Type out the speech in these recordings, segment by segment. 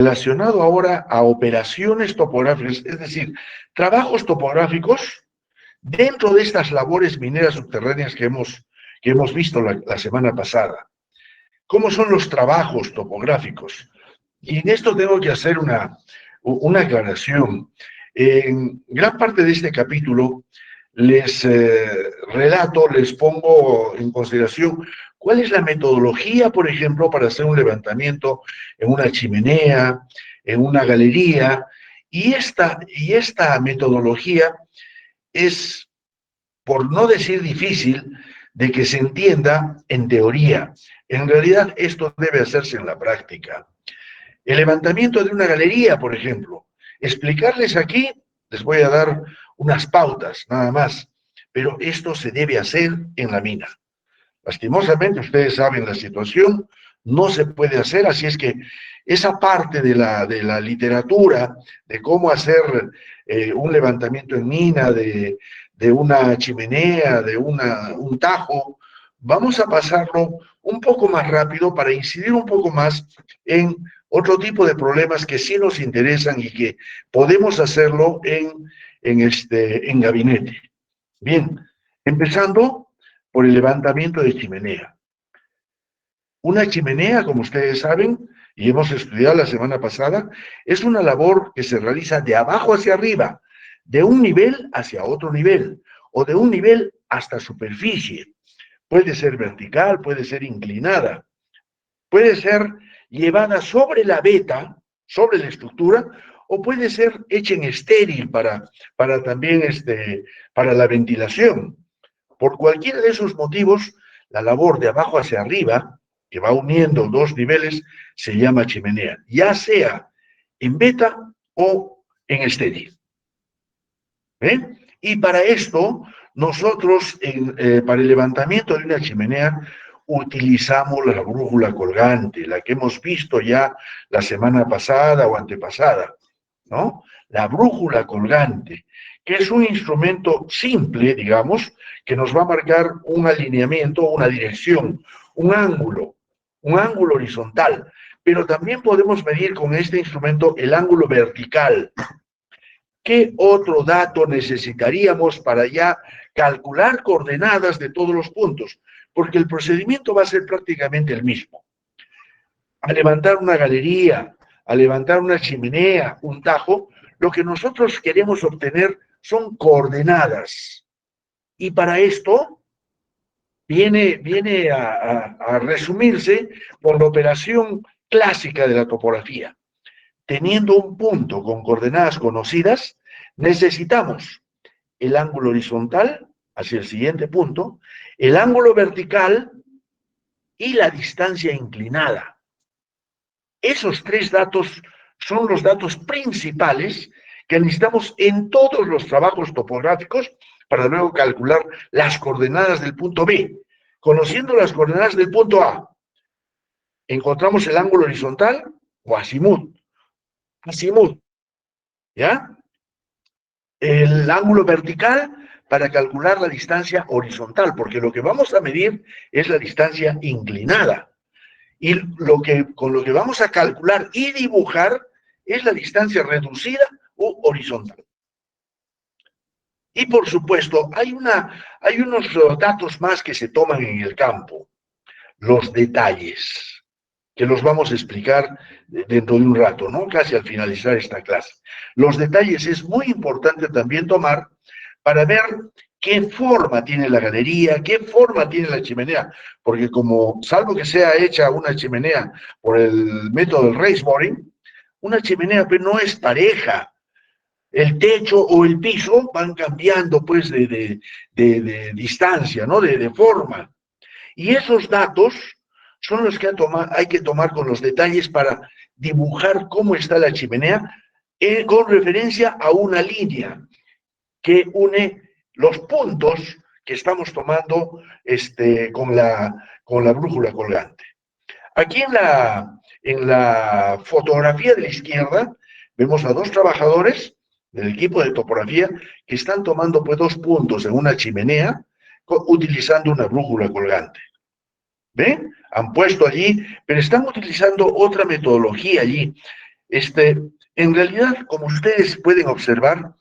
relacionado ahora a operaciones topográficas, es decir, trabajos topográficos dentro de estas labores mineras subterráneas que hemos visto la semana pasada. ¿Cómo son los trabajos topográficos? Y en esto tengo que hacer una aclaración. En gran parte de este capítulo les relato, les pongo en consideración cuál es la metodología, por ejemplo, para hacer un levantamiento en una chimenea, en una galería, y esta metodología es, por no decir difícil, de que se entienda en teoría. En realidad, esto debe hacerse en la práctica. El levantamiento de una galería, por ejemplo. Explicarles aquí, les voy a dar unas pautas, nada más, pero esto se debe hacer en la mina. Lastimosamente, ustedes saben la situación, no se puede hacer, así es que esa parte de la literatura, de cómo hacer un levantamiento en mina, de una chimenea, de un tajo, vamos a pasarlo un poco más rápido para incidir un poco más en otro tipo de problemas que sí nos interesan y que podemos hacerlo en gabinete. Bien, empezando por el levantamiento de chimenea. Una chimenea, como ustedes saben, y hemos estudiado la semana pasada, es una labor que se realiza de abajo hacia arriba, de un nivel hacia otro nivel, o de un nivel hasta superficie. Puede ser vertical, puede ser inclinada, puede ser llevada sobre la veta, sobre la estructura, o puede ser hecha en estéril para también para la ventilación. Por cualquiera de esos motivos, la labor de abajo hacia arriba, que va uniendo dos niveles, se llama chimenea, ya sea en beta o en estéril. ¿Eh? Y para esto, nosotros, para el levantamiento de una chimenea, utilizamos la brújula colgante, la que hemos visto ya la semana pasada o antepasada, ¿no? La brújula colgante, que es un instrumento simple, digamos, que nos va a marcar un alineamiento, una dirección, un ángulo horizontal, pero también podemos medir con este instrumento el ángulo vertical. ¿Qué otro dato necesitaríamos para ya calcular coordenadas de todos los puntos? Porque el procedimiento va a ser prácticamente el mismo. A levantar una galería, a levantar una chimenea, un tajo, lo que nosotros queremos obtener son coordenadas. Y para esto viene a resumirse por la operación clásica de la topografía. Teniendo un punto con coordenadas conocidas, necesitamos el ángulo horizontal hacia el siguiente punto, el ángulo vertical y la distancia inclinada. Esos tres datos son los datos principales que necesitamos en todos los trabajos topográficos para luego calcular las coordenadas del punto B. Conociendo las coordenadas del punto A, encontramos el ángulo horizontal o azimut. Azimut, ¿ya? El ángulo vertical para calcular la distancia horizontal, porque lo que vamos a medir es la distancia inclinada. Y con lo que vamos a calcular y dibujar es la distancia reducida u horizontal. Y por supuesto, hay unos datos más que se toman en el campo, los detalles, que los vamos a explicar dentro de un rato, ¿no? Casi al finalizar esta clase. Los detalles es muy importante también tomar para ver qué forma tiene la galería, qué forma tiene la chimenea, porque como, salvo que sea hecha una chimenea por el método del raised boring, una chimenea pues no es pareja. El techo o el piso van cambiando pues de distancia, ¿no? De forma. Y esos datos son los que hay que tomar con los detalles para dibujar cómo está la chimenea con referencia a una línea que une los puntos que estamos tomando con la brújula colgante. Aquí en la fotografía de la izquierda vemos a dos trabajadores del equipo de topografía que están tomando pues dos puntos en una chimenea utilizando una brújula colgante. ¿Ven? Han puesto allí, pero están utilizando otra metodología allí. En realidad, como ustedes pueden observar,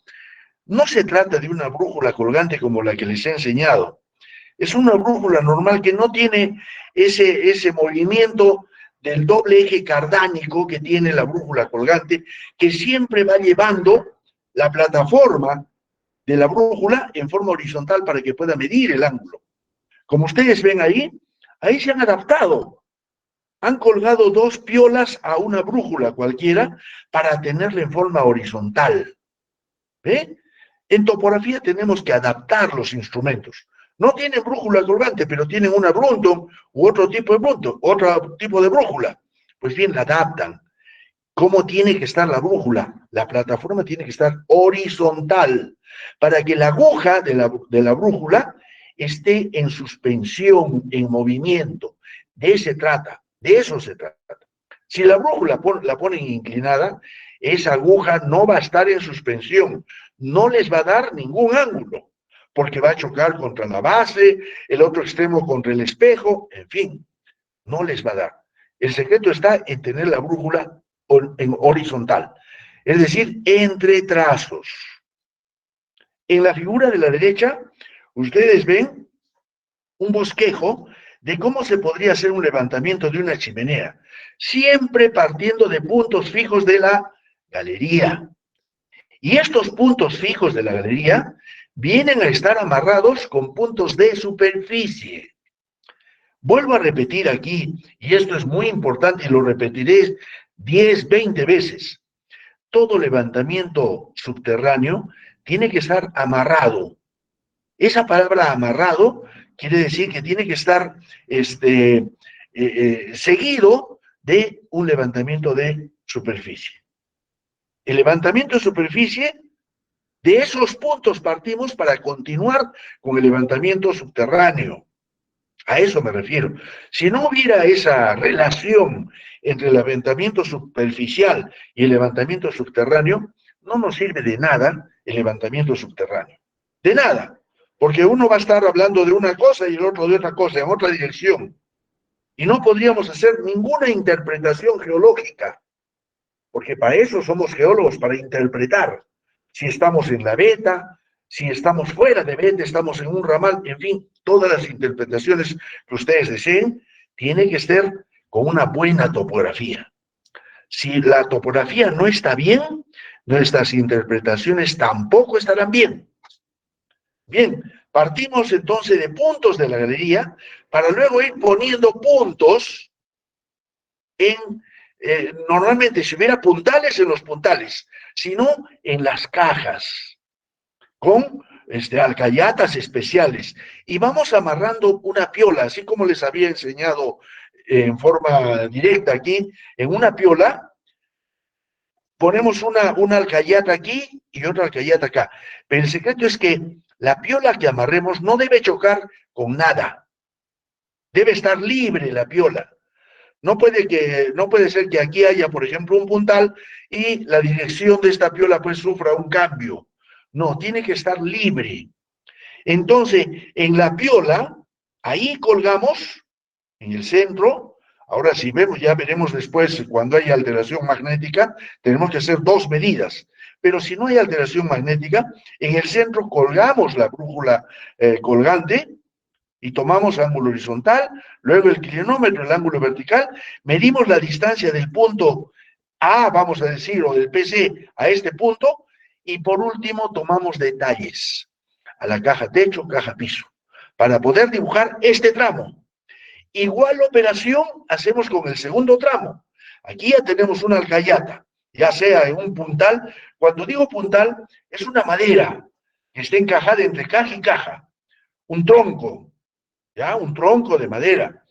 no se trata de una brújula colgante como la que les he enseñado. Es una brújula normal que no tiene ese movimiento del doble eje cardánico que tiene la brújula colgante, que siempre va llevando la plataforma de la brújula en forma horizontal para que pueda medir el ángulo. Como ustedes ven ahí se han adaptado. Han colgado dos piolas a una brújula cualquiera para tenerla en forma horizontal. ¿Ve? En topografía tenemos que adaptar los instrumentos. No tienen brújula colgante, pero tienen una Brunton u otro tipo de Brunton, otro tipo de brújula. Pues bien, la adaptan. ¿Cómo tiene que estar la brújula? La plataforma tiene que estar horizontal para que la aguja de la brújula esté en suspensión, en movimiento. De eso se trata. Si la brújula la ponen inclinada, esa aguja no va a estar en suspensión, no les va a dar ningún ángulo, porque va a chocar contra la base, el otro extremo contra el espejo, en fin, no les va a dar. El secreto está en tener la brújula en horizontal, es decir, entre trazos. En la figura de la derecha, ustedes ven un bosquejo de cómo se podría hacer un levantamiento de una chimenea, siempre partiendo de puntos fijos de la galería. Y estos puntos fijos de la galería vienen a estar amarrados con puntos de superficie. Vuelvo a repetir aquí, y esto es muy importante y lo repetiré 10, 20 veces. Todo levantamiento subterráneo tiene que estar amarrado. Esa palabra amarrado quiere decir que tiene que estar seguido de un levantamiento de superficie. El levantamiento de superficie, de esos puntos partimos para continuar con el levantamiento subterráneo. A eso me refiero. Si no hubiera esa relación entre el levantamiento superficial y el levantamiento subterráneo, no nos sirve de nada el levantamiento subterráneo. De nada. Porque uno va a estar hablando de una cosa y el otro de otra cosa, en otra dirección. Y no podríamos hacer ninguna interpretación geológica. Porque para eso somos geólogos, para interpretar. Si estamos en la beta, si estamos fuera de beta, estamos en un ramal, en fin, todas las interpretaciones que ustedes deseen, tienen que ser con una buena topografía. Si la topografía no está bien, nuestras interpretaciones tampoco estarán bien. Bien, partimos entonces de puntos de la galería para luego ir poniendo puntos en, normalmente si hubiera puntales en los puntales, sino en las cajas, con alcayatas especiales. Y vamos amarrando una piola, así como les había enseñado en forma directa aquí, en una piola, ponemos una alcayata aquí y otra alcayata acá. Pero el secreto es que la piola que amarremos no debe chocar con nada. Debe estar libre la piola. No puede ser que aquí haya, por ejemplo, un puntal y la dirección de esta piola pues sufra un cambio. No, tiene que estar libre. Entonces, en la piola, ahí colgamos, en el centro. Ahora, si vemos, ya veremos después, cuando hay alteración magnética, tenemos que hacer dos medidas. Pero si no hay alteración magnética, en el centro colgamos la brújula colgante y tomamos ángulo horizontal, luego el clinómetro, el ángulo vertical, medimos la distancia del punto A, vamos a decir, o del PC a este punto, y por último tomamos detalles a la caja techo, caja piso, para poder dibujar este tramo. Igual operación hacemos con el segundo tramo. Aquí ya tenemos una alcayata, ya sea en un puntal. Cuando digo puntal, es una madera que está encajada entre caja y caja, un tronco, ¿ya? Un tronco de madera.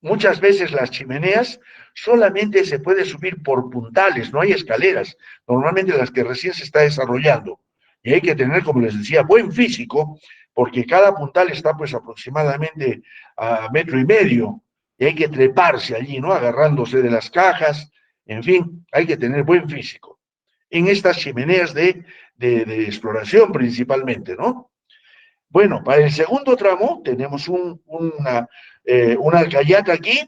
Muchas veces las chimeneas solamente se puede subir por puntales, no hay escaleras, normalmente las que recién se está desarrollando. Y hay que tener, como les decía, buen físico, porque cada puntal está pues aproximadamente a 1,5 metros, y hay que treparse allí, ¿no? Agarrándose de las cajas, en fin, hay que tener buen físico. En estas chimeneas de exploración principalmente, ¿no? Bueno, para el segundo tramo tenemos una alcayata aquí,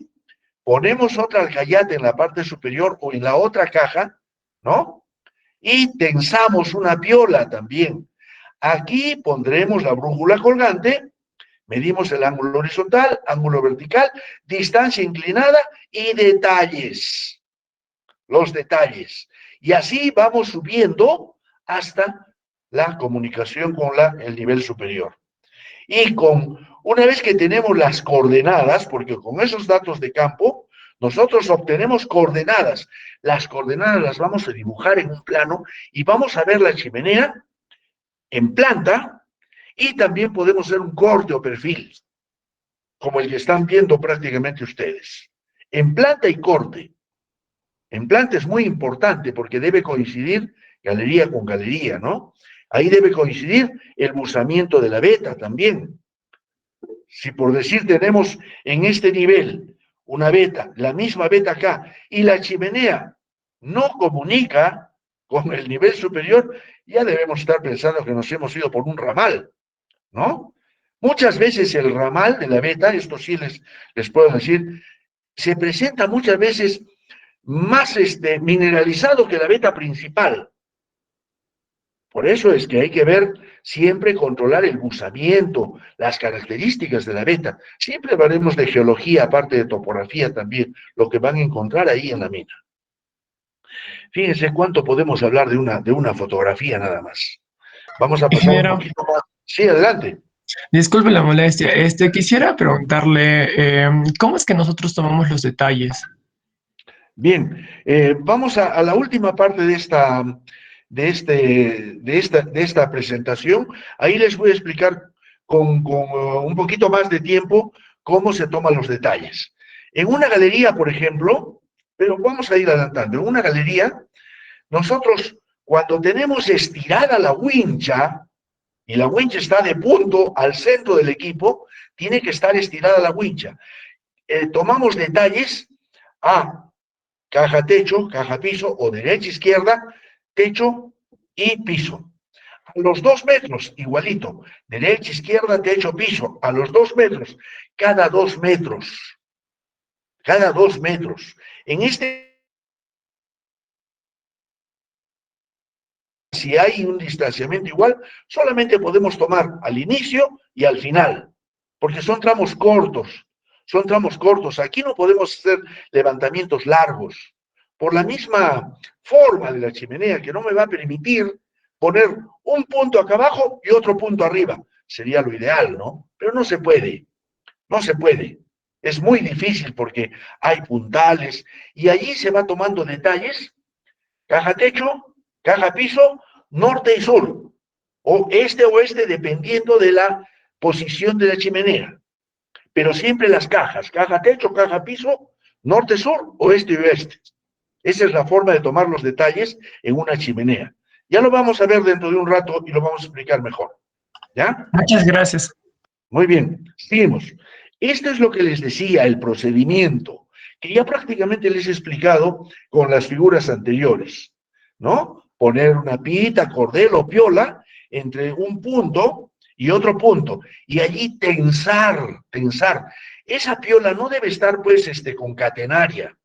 ponemos otra alcayata en la parte superior o en la otra caja, ¿no? Y tensamos una piola también. Aquí pondremos la brújula colgante, medimos el ángulo horizontal, ángulo vertical, distancia inclinada y detalles, los detalles. Y así vamos subiendo hasta la comunicación con el nivel superior. Y una vez que tenemos las coordenadas, porque con esos datos de campo, nosotros obtenemos coordenadas. Las coordenadas las vamos a dibujar en un plano y vamos a ver la chimenea en planta y también podemos hacer un corte o perfil, como el que están viendo prácticamente ustedes. En planta y corte. En planta es muy importante porque debe coincidir galería con galería, ¿no? Ahí debe coincidir el buzamiento de la veta también. Si por decir tenemos en este nivel una veta, la misma veta acá, y la chimenea no comunica con el nivel superior, ya debemos estar pensando que nos hemos ido por un ramal, ¿no? Muchas veces el ramal de la veta, esto sí les puedo decir, se presenta muchas veces más mineralizado que la veta principal. Por eso es que hay que ver siempre, controlar el buzamiento, las características de la veta. Siempre hablaremos de geología, aparte de topografía también, lo que van a encontrar ahí en la mina. Fíjense cuánto podemos hablar de una fotografía nada más. Vamos a pasar un Ingeniero, poquito más. Sí, adelante. disculpe la molestia. Quisiera preguntarle, ¿cómo es que nosotros tomamos los detalles? Bien, vamos a la última parte de esta presentación. Ahí les voy a explicar con un poquito más de tiempo cómo se toman los detalles. En una galería, por ejemplo, pero vamos a ir adelantando, en una galería, nosotros cuando tenemos estirada la wincha, y la wincha está de punto al centro del equipo, tiene que estar estirada la wincha. Tomamos detalles a caja techo, caja piso, o derecha izquierda, techo y piso. A los 2 metros, igualito, derecha, izquierda, techo, piso, a los 2 metros, cada 2 metros, cada 2 metros. En si hay un distanciamiento igual, solamente podemos tomar al inicio y al final, porque son tramos cortos, son tramos cortos. Aquí no podemos hacer levantamientos largos, por la misma forma de la chimenea, que no me va a permitir poner un punto acá abajo y otro punto arriba. Sería lo ideal, ¿no? Pero no se puede, no se puede. Es muy difícil porque hay puntales y allí se va tomando detalles, caja techo, caja piso, norte y sur, o oeste, dependiendo de la posición de la chimenea. Pero siempre las cajas, caja techo, caja piso, norte, sur, oeste y oeste. Esa es la forma de tomar los detalles en una chimenea. Ya lo vamos a ver dentro de un rato y lo vamos a explicar mejor. ¿Ya? Muchas gracias. Muy bien, seguimos. Esto es lo que les decía, el procedimiento, que ya prácticamente les he explicado con las figuras anteriores, ¿no? Poner una pita, cordel o piola entre un punto y otro punto, y allí tensar. Esa piola no debe estar, pues, concatenaria,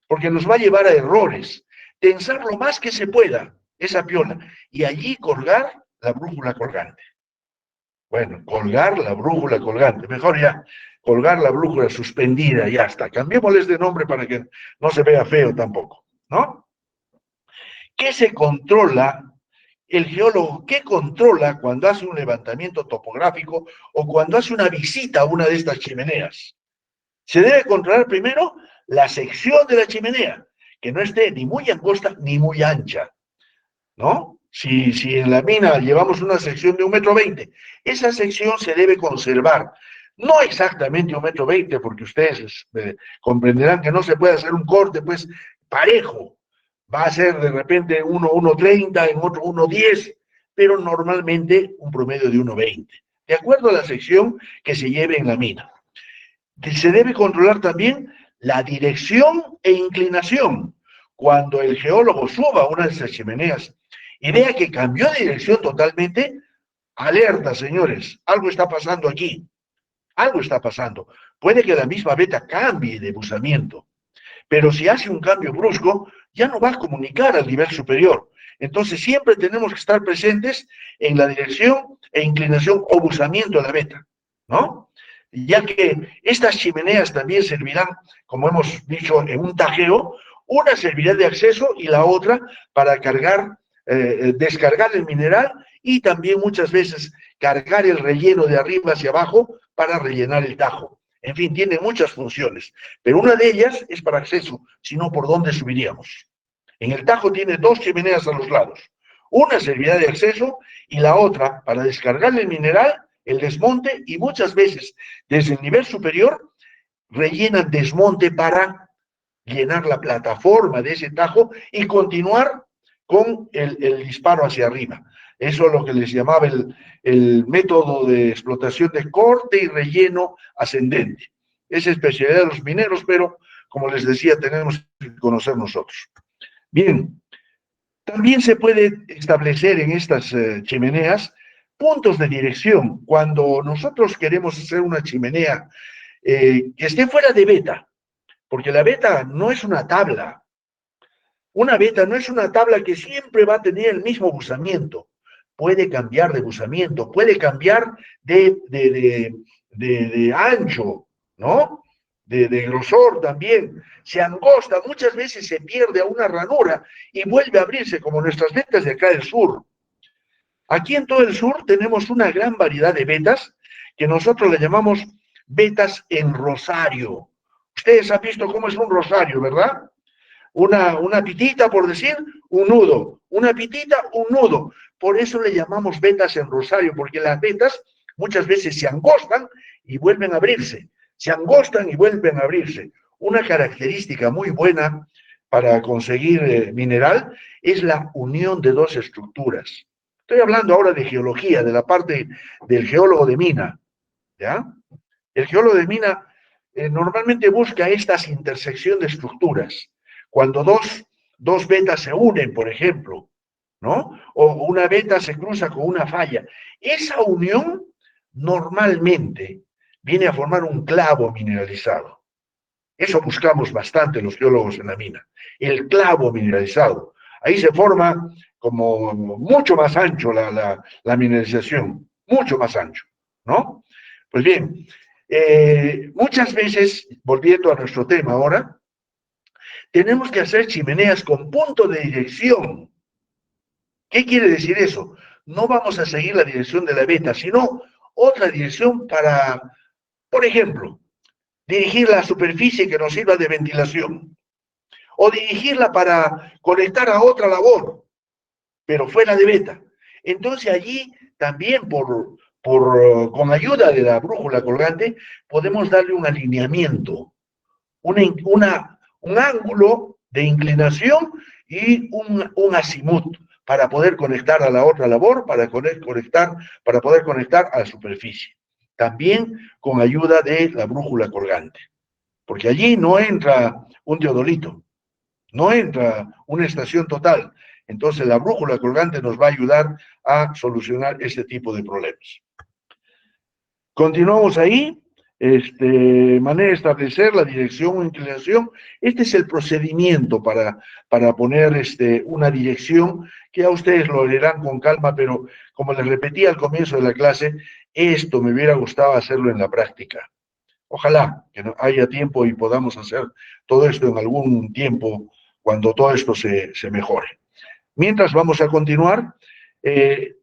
porque nos va a llevar a errores. Tensar lo más que se pueda esa piola, y allí colgar la brújula colgante. Bueno, colgar la brújula colgante, mejor ya, colgar la brújula suspendida, ya está. Cambiémosles de nombre para que no se vea feo tampoco, ¿no? ¿Qué se controla el geólogo? ¿Qué controla cuando hace un levantamiento topográfico o cuando hace una visita a una de estas chimeneas? Se debe controlar primero la sección de la chimenea, que no esté ni muy angosta ni muy ancha, ¿no? Si en la mina llevamos una sección de 1,20 m, esa sección se debe conservar. No exactamente 1,20 m, porque ustedes comprenderán que no se puede hacer un corte, pues, parejo. Va a ser de repente 1,30 m, en otro 1,10 m, pero normalmente un promedio de 1,20 m, de acuerdo a la sección que se lleve en la mina. Se debe controlar también la dirección e inclinación. Cuando el geólogo suba una de esas chimeneas y vea que cambió de dirección totalmente, alerta, señores, algo está pasando aquí. Algo está pasando. Puede que la misma beta cambie de buzamiento, pero si hace un cambio brusco, ya no va a comunicar al nivel superior. Entonces siempre tenemos que estar presentes en la dirección e inclinación o buzamiento de la beta, ¿no? Ya que estas chimeneas también servirán, como hemos dicho, en un tajeo, una servirá de acceso y la otra para cargar, descargar el mineral y también muchas veces cargar el relleno de arriba hacia abajo para rellenar el tajo. En fin, tiene muchas funciones, pero una de ellas es para acceso, sino por dónde subiríamos. En el tajo tiene dos chimeneas a los lados. Una servirá de acceso y la otra para descargar el mineral, el desmonte y muchas veces desde el nivel superior rellenan desmonte para llenar la plataforma de ese tajo y continuar con el disparo hacia arriba. Eso es lo que les llamaba el método de explotación de corte y relleno ascendente. Es especialidad de los mineros, pero como les decía, tenemos que conocer nosotros. Bien, también se puede establecer en estas chimeneas puntos de dirección. Cuando nosotros queremos hacer una chimenea que esté fuera de beta, porque la beta no es una tabla. Una beta no es una tabla que siempre va a tener el mismo buzamiento. Puede cambiar de buzamiento, puede cambiar de ancho, ¿no? De grosor también. Se angosta, muchas veces se pierde a una ranura y vuelve a abrirse, como nuestras vetas de acá del sur. Aquí en todo el sur tenemos una gran variedad de vetas que nosotros le llamamos vetas en rosario. Ustedes han visto cómo es un rosario, ¿verdad? Una pitita, por decir, un nudo. Una pitita, un nudo. Por eso le llamamos vetas en rosario, porque las vetas muchas veces se angostan y vuelven a abrirse. Se angostan y vuelven a abrirse. Una característica muy buena para conseguir mineral es la unión de dos estructuras. Estoy hablando ahora de geología, de la parte del geólogo de mina, ¿ya? El geólogo de mina normalmente busca estas intersección de estructuras. Cuando dos vetas se unen, por ejemplo, ¿no? O una veta se cruza con una falla. Esa unión normalmente viene a formar un clavo mineralizado. Eso buscamos bastante los geólogos en la mina. El clavo mineralizado. Ahí se forma como mucho más ancho la mineralización, mucho más ancho, ¿no? Pues bien, muchas veces, volviendo a nuestro tema ahora, tenemos que hacer chimeneas con punto de dirección. ¿Qué quiere decir eso? No vamos a seguir la dirección de la veta, sino otra dirección para, por ejemplo, dirigir la superficie que nos sirva de ventilación o dirigirla para conectar a otra labor, pero fuera de beta. Entonces allí también con ayuda de la brújula colgante podemos darle un alineamiento, un ángulo de inclinación y un azimut para poder conectar a la otra labor, para poder conectar a la superficie. También con ayuda de la brújula colgante, porque allí no entra un teodolito, no entra una estación total. Entonces la brújula colgante nos va a ayudar a solucionar este tipo de problemas. Continuamos ahí. Manera de establecer la dirección o inclinación. Este es el procedimiento para poner una dirección que a ustedes lo leerán con calma, pero como les repetí al comienzo de la clase, esto me hubiera gustado hacerlo en la práctica. Ojalá que haya tiempo y podamos hacer todo esto en algún tiempo cuando todo esto se mejore. Mientras vamos a continuar,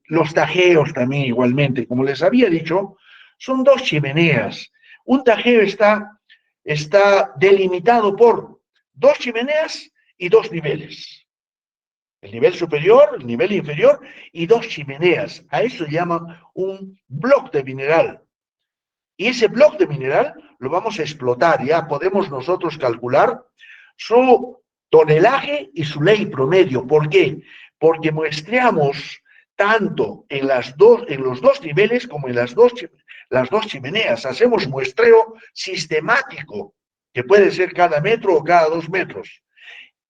los tajeos también igualmente, como les había dicho, son dos chimeneas. Un tajeo está delimitado por dos chimeneas y dos niveles. El nivel superior, el nivel inferior y dos chimeneas. A eso se llama un bloque de mineral. Y ese bloque de mineral lo vamos a explotar. Ya podemos nosotros calcular su tonelaje y su ley promedio. ¿Por qué? Porque muestreamos tanto en los dos niveles como en las dos chimeneas. Hacemos muestreo sistemático, que puede ser cada metro o cada 2 metros.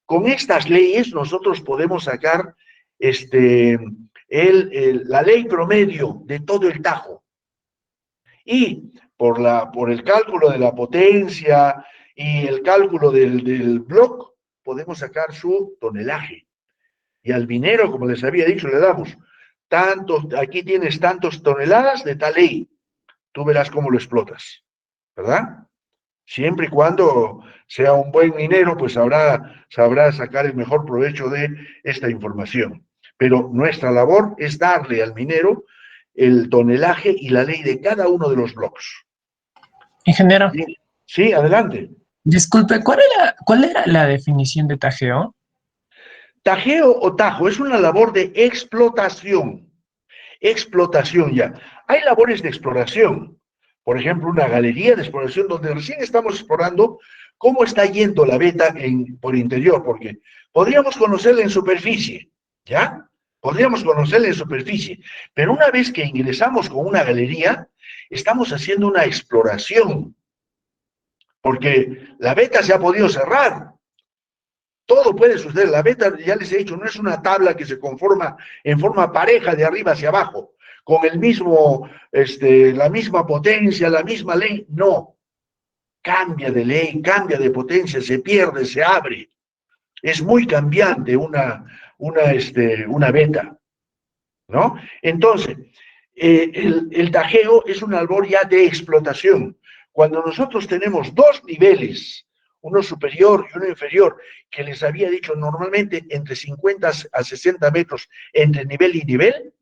Con estas leyes nosotros podemos sacar la ley promedio de todo el tajo. Y por el cálculo de la potencia y el cálculo del block, podemos sacar su tonelaje. Y al minero, como les había dicho, le damos tantos, aquí tienes tantos toneladas de tal ley, tú verás cómo lo explotas, ¿verdad? Siempre y cuando sea un buen minero, pues sabrá sacar el mejor provecho de esta información. Pero nuestra labor es darle al minero el tonelaje y la ley de cada uno de los blocks. Ingeniero, Sí, sí, adelante. disculpe, cuál era la definición de tajeo? Tajeo o tajo es una labor de explotación. Explotación ya. Hay labores de exploración. Por ejemplo, una galería de exploración donde recién estamos explorando cómo está yendo la veta por interior, porque podríamos conocerla en superficie, ¿ya? Podríamos conocerla en superficie, pero una vez que ingresamos con una galería, estamos haciendo una exploración, porque la veta se ha podido cerrar, todo puede suceder. La beta, ya les he dicho, no es una tabla que se conforma en forma pareja de arriba hacia abajo, con el mismo, la misma potencia, la misma ley. No. Cambia de ley, cambia de potencia, se pierde, se abre. Es muy cambiante una beta, ¿no? Entonces, el tajeo es una labor ya de explotación. Cuando nosotros tenemos dos niveles, uno superior y uno inferior, que les había dicho normalmente entre 50 a 60 metros entre nivel y nivel,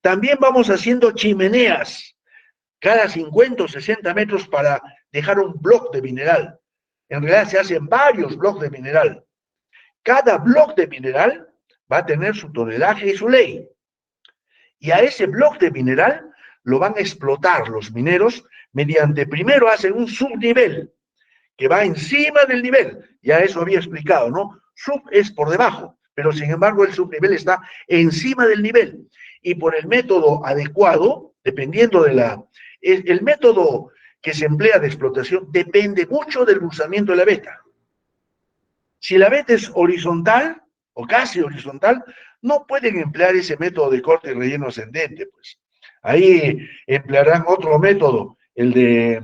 también vamos haciendo chimeneas cada 50 o 60 metros para dejar un bloque de mineral. En realidad se hacen varios bloques de mineral. Cada bloque de mineral va a tener su tonelaje y su ley. Y a ese bloque de mineral lo van a explotar los mineros mediante, primero hacen un subnivel que va encima del nivel, ya eso había explicado, ¿no? Sub es por debajo, pero sin embargo el subnivel está encima del nivel. Y por el método adecuado, dependiendo el método que se emplea de explotación depende mucho del cruzamiento de la veta. Si la veta es horizontal o casi horizontal, no pueden emplear ese método de corte y relleno ascendente, pues. Ahí emplearán otro método, el de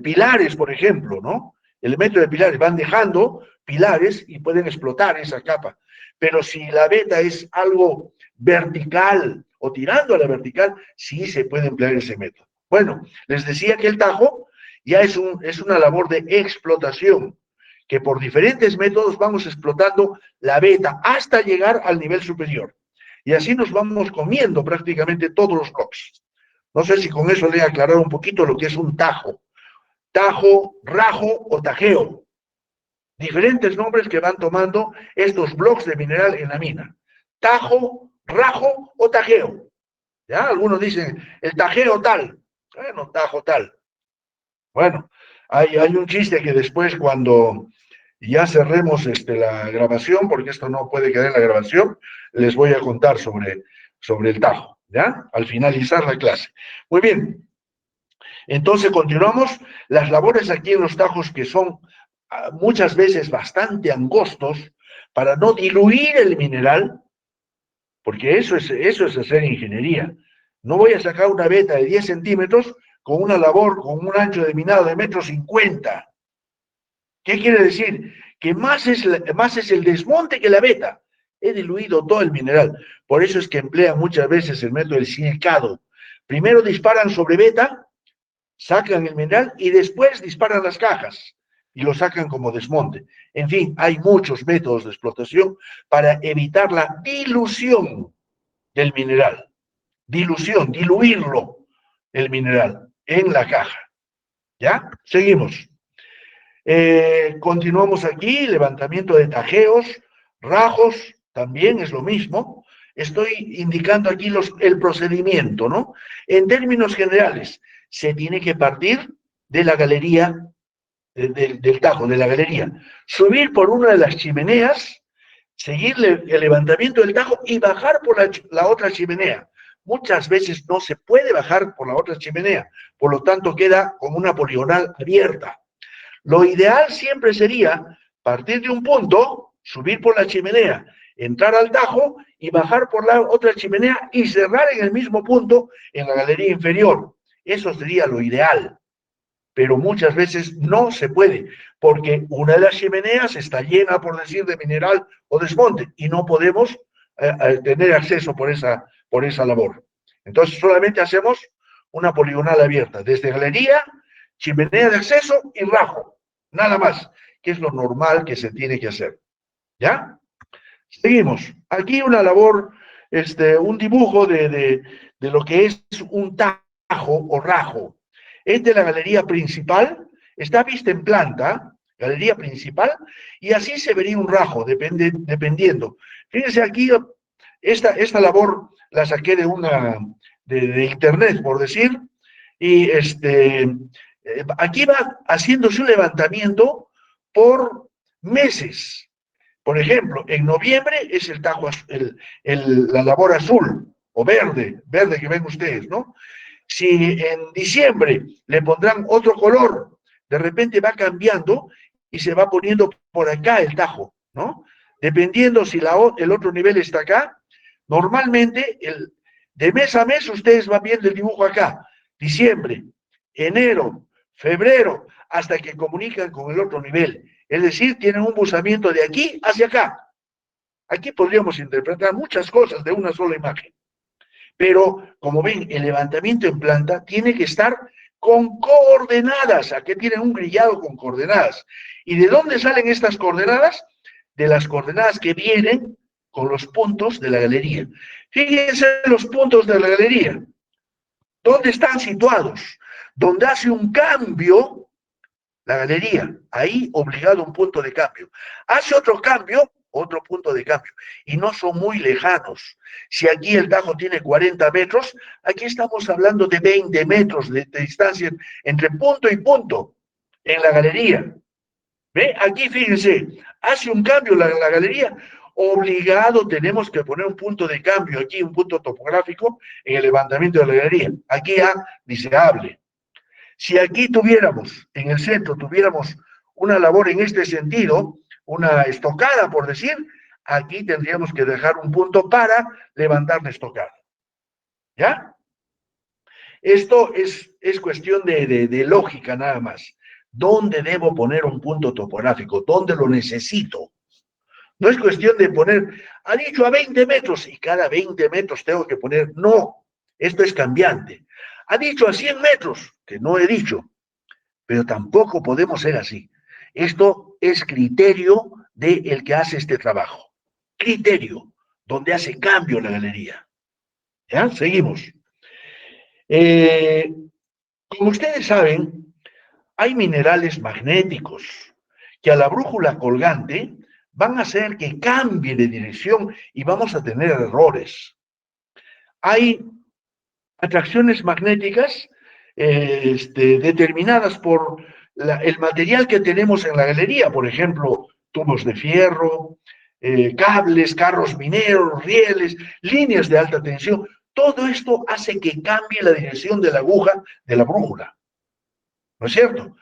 pilares, por ejemplo, ¿no? El método de pilares, van dejando pilares y pueden explotar esa capa. Pero si la veta es algo vertical o tirando a la vertical, sí se puede emplear ese método. Bueno, les decía que el tajo ya es una labor de explotación, que por diferentes métodos vamos explotando la beta hasta llegar al nivel superior. Y así nos vamos comiendo prácticamente todos los blocks. No sé si con eso le he aclarado un poquito lo que es un tajo. Tajo, rajo o tajeo. Diferentes nombres que van tomando estos blocks de mineral en la mina. Tajo, rajo o tajeo. ¿Ya? Algunos dicen el tajeo tal. Bueno, tajo tal. Bueno, hay un chiste que después cuando ya cerremos la grabación, porque esto no puede quedar en la grabación, les voy a contar sobre el tajo, ¿ya? Al finalizar la clase. Muy bien, entonces continuamos. Las labores aquí en los tajos que son muchas veces bastante angostos para no diluir el mineral, porque eso es hacer ingeniería. No voy a sacar una veta de 10 centímetros con una labor, con un ancho de minado de 1,50 m. ¿Qué quiere decir? Que más es el desmonte que la veta. He diluido todo el mineral. Por eso es que emplean muchas veces el método del silicado. Primero disparan sobre veta, sacan el mineral y después disparan las cajas y lo sacan como desmonte. En fin, hay muchos métodos de explotación para evitar la dilución del mineral. Dilución, diluirlo, el mineral, en la caja. ¿Ya? Seguimos. Continuamos aquí, levantamiento de tajeos, rajos, también es lo mismo. Estoy indicando aquí el procedimiento, ¿no? En términos generales, se tiene que partir de la galería, del tajo, de la galería, subir por una de las chimeneas, seguir el levantamiento del tajo y bajar por la otra chimenea. Muchas veces no se puede bajar por la otra chimenea, por lo tanto queda como una poligonal abierta. Lo ideal siempre sería partir de un punto, subir por la chimenea, entrar al tajo y bajar por la otra chimenea y cerrar en el mismo punto en la galería inferior. Eso sería lo ideal, pero muchas veces no se puede, porque una de las chimeneas está llena, por decir, de mineral o desmonte, y no podemos tener acceso por esa labor. Entonces solamente hacemos una poligonal abierta, desde galería, chimenea de acceso y rajo, nada más, que es lo normal que se tiene que hacer. ¿Ya? Seguimos. Aquí una labor, un dibujo de lo que es un tajo o rajo. Es de la galería principal, está vista en planta, galería principal, y así se vería un rajo, dependiendo. Fíjense aquí, esta labor la saqué de internet, por decir, y aquí va haciéndose un levantamiento por meses. Por ejemplo, en noviembre es el tajo, la labor azul o verde que ven ustedes, ¿no? Si en diciembre le pondrán otro color, de repente va cambiando y se va poniendo por acá el tajo, ¿no? Dependiendo si el otro nivel está acá, normalmente de mes a mes ustedes van viendo el dibujo acá, diciembre, enero, febrero, hasta que comunican con el otro nivel. Es decir, tienen un buzamiento de aquí hacia acá. Aquí podríamos interpretar muchas cosas de una sola imagen. Pero, como ven, el levantamiento en planta tiene que estar con coordenadas. Aquí tienen un grillado con coordenadas. ¿Y de dónde salen estas coordenadas? De las coordenadas que vienen con los puntos de la galería. Fíjense los puntos de la galería. ¿Dónde están situados? Donde hace un cambio la galería, ahí obligado un punto de cambio. Hace otro cambio, otro punto de cambio, y no son muy lejanos. Si aquí el tajo tiene 40 metros, aquí estamos hablando de 20 metros de distancia entre punto y punto en la galería. ¿Ve? Aquí fíjense, hace un cambio la galería, obligado tenemos que poner un punto de cambio aquí, un punto topográfico en el levantamiento de la galería. Aquí ya dice hable. Si aquí tuviéramos, en el centro, tuviéramos una labor en este sentido, una estocada, por decir, aquí tendríamos que dejar un punto para levantar la estocada. ¿Ya? Esto es cuestión de lógica nada más. ¿Dónde debo poner un punto topográfico? ¿Dónde lo necesito? No es cuestión de poner, ha dicho a 20 metros y cada 20 metros tengo que poner, no, esto es cambiante. Ha dicho a 100 metros, que no he dicho, pero tampoco podemos ser así. Esto es criterio del que hace este trabajo. Criterio, donde hace cambio la galería. ¿Ya? Seguimos. Como ustedes saben, hay minerales magnéticos que a la brújula colgante van a hacer que cambie de dirección y vamos a tener errores. Hay atracciones magnéticas determinadas por el material que tenemos en la galería, por ejemplo, tubos de fierro, cables, carros mineros, rieles, líneas de alta tensión. Todo esto hace que cambie la dirección de la aguja de la brújula. ¿No es cierto?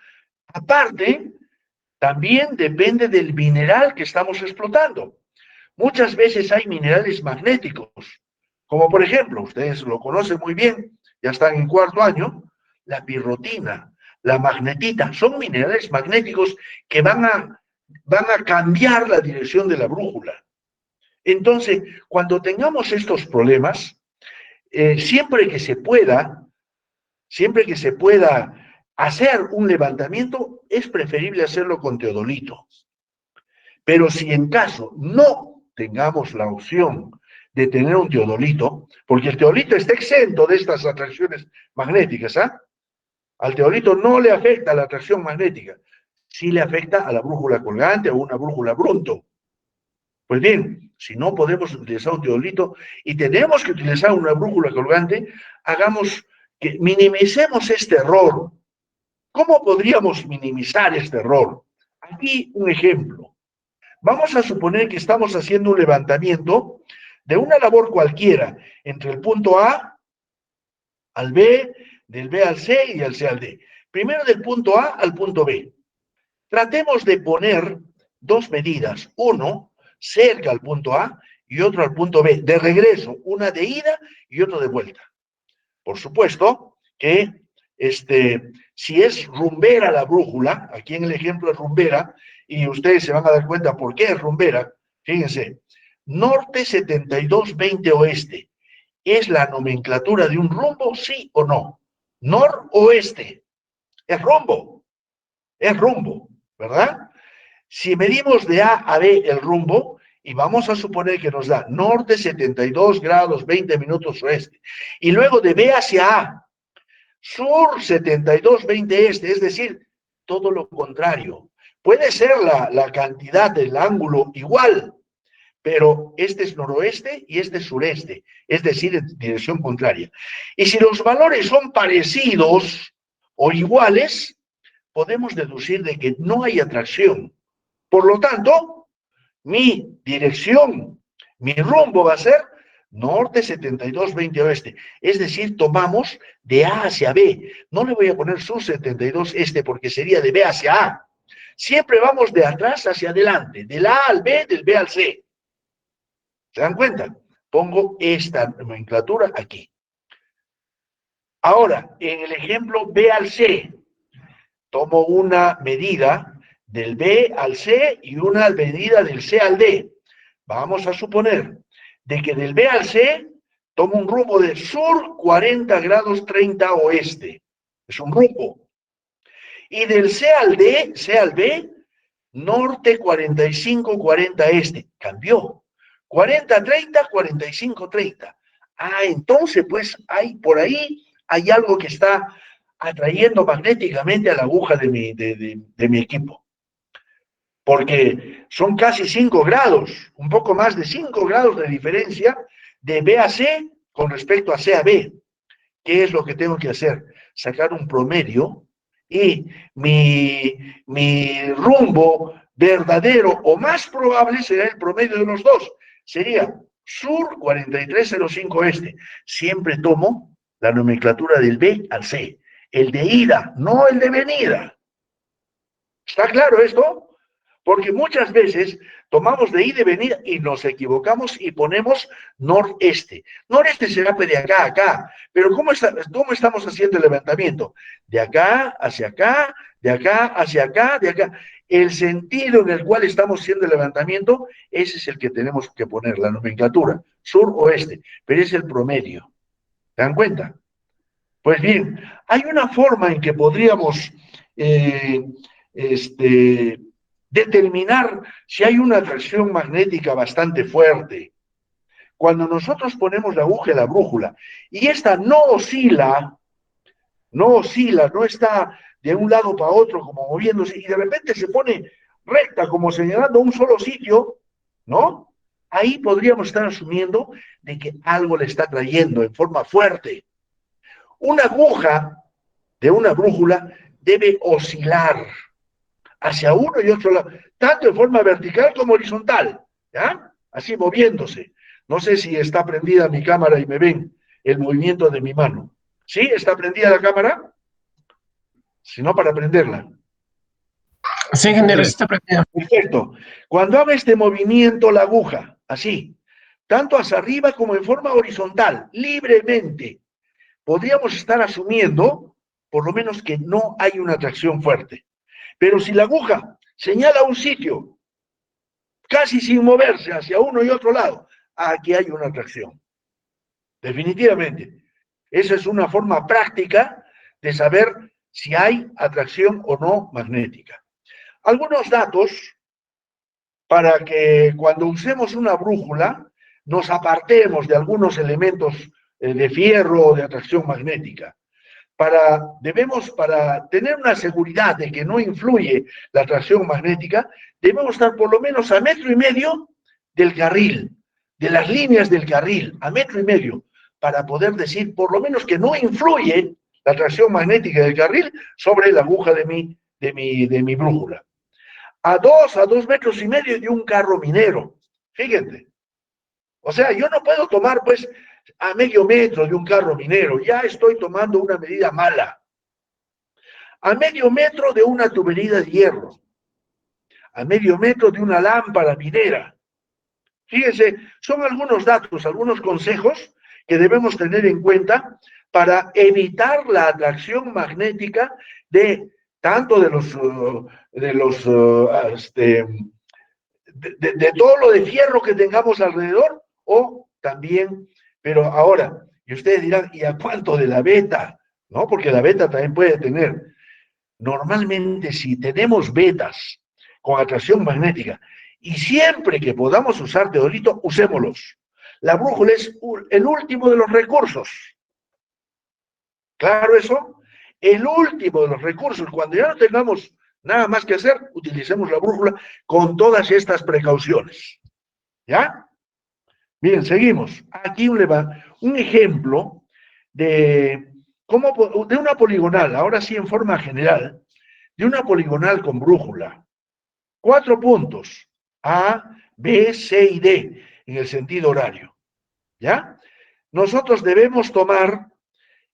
Aparte, también depende del mineral que estamos explotando. Muchas veces hay minerales magnéticos, como por ejemplo, ustedes lo conocen muy bien, ya están en cuarto año, la pirrotina, la magnetita, son minerales magnéticos que van a cambiar la dirección de la brújula. Entonces, cuando tengamos estos problemas, siempre que se pueda hacer un levantamiento, es preferible hacerlo con teodolito. Pero si en caso no tengamos la opción de tener un teodolito, porque el teodolito está exento de estas atracciones magnéticas, ¿ah? Al teodolito no le afecta la atracción magnética, sí le afecta a la brújula colgante o una brújula Brunto. Pues bien, si no podemos utilizar un teodolito y tenemos que utilizar una brújula colgante, minimicemos este error. ¿Cómo podríamos minimizar este error? Aquí un ejemplo. Vamos a suponer que estamos haciendo un levantamiento de una labor cualquiera entre el punto A al B, del B al C y del C al D. Primero del punto A al punto B. Tratemos de poner dos medidas, uno cerca al punto A y otro al punto B, de regreso, una de ida y otro de vuelta. Por supuesto que si es rumbera la brújula, aquí en el ejemplo es rumbera, y ustedes se van a dar cuenta por qué es rumbera, fíjense, norte 72-20 oeste, ¿es la nomenclatura de un rumbo, sí o no? Noroeste, es rumbo, ¿verdad? Si medimos de A a B el rumbo, y vamos a suponer que nos da norte 72 grados 20 minutos oeste, y luego de B hacia A, sur 72-20 este, es decir, todo lo contrario. Puede ser la cantidad del ángulo igual, pero este es noroeste y este es sureste, es decir, en dirección contraria. Y si los valores son parecidos o iguales, podemos deducir de que no hay atracción. Por lo tanto, mi dirección, mi rumbo va a ser norte 72-20 oeste. Es decir, tomamos de A hacia B. No le voy a poner sur 72 este porque sería de B hacia A. Siempre vamos de atrás hacia adelante, del A al B, del B al C. ¿Se dan cuenta? Pongo esta nomenclatura aquí. Ahora, en el ejemplo B al C, tomo una medida del B al C y una medida del C al D. Vamos a suponer de que del B al C tomo un rumbo de sur 40 grados 30 oeste. Es un rumbo. Y del C al D, C al B, norte 45-40 este. Cambió. 40-30, 45-30. Ah, entonces pues hay por ahí, hay algo que está atrayendo magnéticamente a la aguja de mi equipo. Porque son casi 5 grados, un poco más de 5 grados de diferencia de B a C con respecto a C a B. ¿Qué es lo que tengo que hacer? Sacar un promedio y mi rumbo verdadero o más probable será el promedio de los dos. Sería sur 4305 este. Siempre tomo la nomenclatura del B al C. El de ida, no el de venida. ¿Está claro esto? Porque muchas veces tomamos de ida y venida y nos equivocamos y ponemos noreste. Noreste será de acá a acá, pero ¿cómo estamos haciendo el levantamiento? De acá hacia acá, de acá hacia acá, de acá. El sentido en el cual estamos haciendo el levantamiento, ese es el que tenemos que poner, la nomenclatura, sur-oeste, pero es el promedio. ¿Se dan cuenta? Pues bien, hay una forma en que podríamos determinar si hay una atracción magnética bastante fuerte. Cuando nosotros ponemos la aguja en la brújula y esta no está de un lado para otro como moviéndose y de repente se pone recta como señalando un solo sitio, ¿no? Ahí podríamos estar asumiendo de que algo le está trayendo en forma fuerte. Una aguja de una brújula debe oscilar hacia uno y otro lado, tanto en forma vertical como horizontal, ¿ya? Así moviéndose. No sé si está prendida mi cámara y me ven el movimiento de mi mano. ¿Sí? ¿Está prendida la cámara? Si no, para prenderla. Sí, ingeniero, sí está prendida. Perfecto. Cuando haga este movimiento la aguja, así, tanto hacia arriba como en forma horizontal, libremente, podríamos estar asumiendo, por lo menos, que no hay una atracción fuerte. Pero si la aguja señala un sitio, casi sin moverse hacia uno y otro lado, aquí hay una atracción. Definitivamente. Esa es una forma práctica de saber si hay atracción o no magnética. Algunos datos para que cuando usemos una brújula nos apartemos de algunos elementos de fierro o de atracción magnética. Para tener una seguridad de que no influye la atracción magnética, debemos estar por lo menos a 1,5 metros del carril, de las líneas del carril, a 1,5 metros, para poder decir por lo menos que no influye la atracción magnética del carril sobre la aguja de mi brújula. A 2,5 metros de un carro minero, fíjense. O sea, yo no puedo tomar, pues, a 0,5 metro de un carro minero, ya estoy tomando una medida mala. A 0,5 metro de una tubería de hierro, a 0,5 metro de una lámpara minera. Fíjense, son algunos datos, algunos consejos que debemos tener en cuenta para evitar la atracción magnética de tanto de todo lo de fierro que tengamos alrededor, o también, pero ahora, y ustedes dirán, ¿y a cuánto de la beta? ¿No? Porque la beta también puede tener. Normalmente, si tenemos betas con atracción magnética, y siempre que podamos usar teodolito, usémoslos. La brújula es el último de los recursos. ¿Claro eso? El último de los recursos. Cuando ya no tengamos nada más que hacer, utilicemos la brújula con todas estas precauciones. ¿Ya? Bien, seguimos. Aquí un ejemplo de, de una poligonal, ahora sí en forma general, de una poligonal con brújula. 4 puntos, A, B, C y D, en el sentido horario. ¿Ya? Nosotros debemos tomar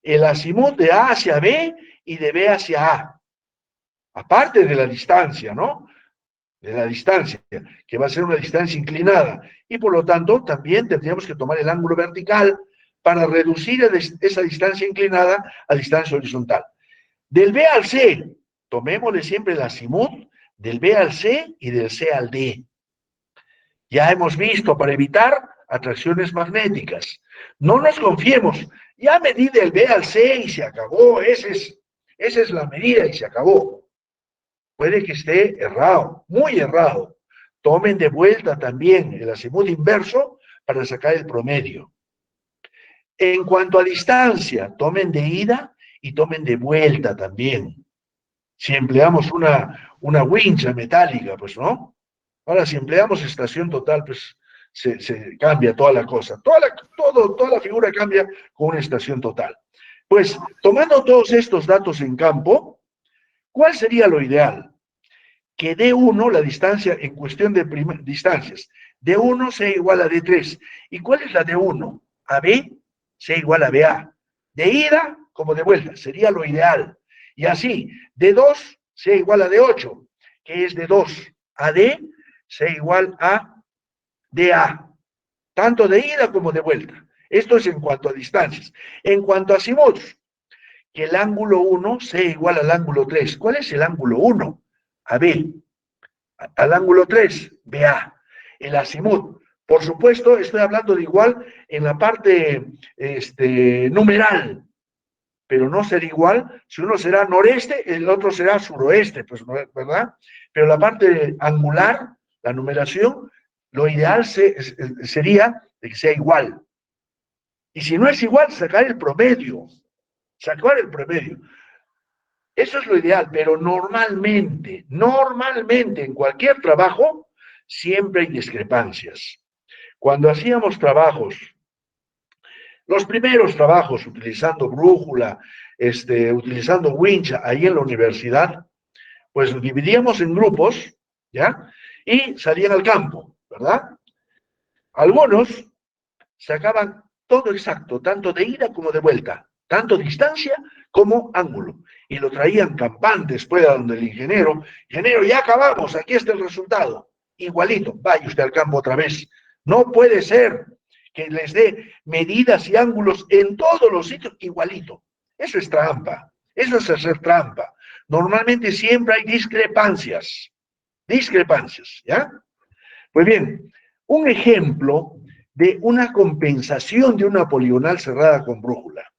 el azimut de A hacia B y de B hacia A. Aparte de la distancia, ¿no? De la distancia, que va a ser una distancia inclinada. Y por lo tanto, también tendríamos que tomar el ángulo vertical para reducir esa distancia inclinada a distancia horizontal. Del B al C, tomémosle siempre el azimut del B al C y del C al D. Ya hemos visto, para evitar atracciones magnéticas. No nos confiemos. Ya medí del B al C y se acabó. Esa es la medida y se acabó. Puede que esté errado, muy errado. Tomen de vuelta también el azimut inverso para sacar el promedio. En cuanto a distancia, tomen de ida y tomen de vuelta también. Si empleamos una wincha metálica, pues no. Ahora, si empleamos estación total, pues se cambia toda la cosa. Toda la figura cambia con una estación total. Pues, tomando todos estos datos en campo, ¿cuál sería lo ideal? Que D1, la distancia en cuestión de distancias, D1 sea igual a D3. ¿Y cuál es la D1? AB sea igual a BA. De ida como de vuelta, sería lo ideal. Y así, D2 sea igual a D8, que es D2. AD sea igual a DA, tanto de ida como de vuelta. Esto es en cuanto a distancias. En cuanto a azimuts, que el ángulo 1 sea igual al ángulo 3. ¿Cuál es el ángulo 1? AB. Al ángulo 3, BA. El azimut. Por supuesto, estoy hablando de igual en la parte numeral, pero no será igual si uno será noreste, el otro será suroeste, pues, ¿verdad? Pero la parte angular, la numeración, lo ideal sería de que sea igual. Y si no es igual, sacar el promedio. Sacar el promedio. Eso es lo ideal, pero normalmente, en cualquier trabajo, siempre hay discrepancias. Cuando hacíamos trabajos, los primeros trabajos utilizando brújula, utilizando wincha ahí en la universidad, pues nos dividíamos en grupos, ¿ya? Y salían al campo, ¿verdad? Algunos sacaban todo exacto, tanto de ida como de vuelta, tanto distancia como ángulo, y lo traían campante después a donde el ingeniero, ya acabamos, aquí está el resultado, igualito, vaya usted al campo otra vez. No puede ser que les dé medidas y ángulos en todos los sitios igualito. Eso es trampa, eso es hacer trampa. Normalmente siempre hay discrepancias, ¿ya? Pues bien, un ejemplo de una compensación de una poligonal cerrada con brújula.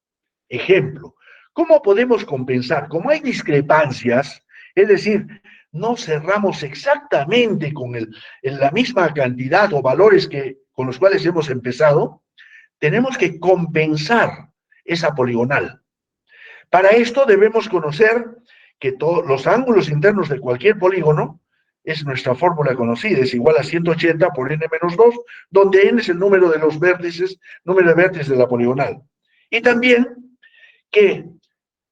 Ejemplo, ¿cómo podemos compensar? Como hay discrepancias, es decir, no cerramos exactamente con la misma cantidad o valores con los cuales hemos empezado, tenemos que compensar esa poligonal. Para esto debemos conocer que todos los ángulos internos de cualquier polígono es nuestra fórmula conocida, es igual a 180 por n menos 2, donde n es el número de los vértices, número de vértices de la poligonal. Y también que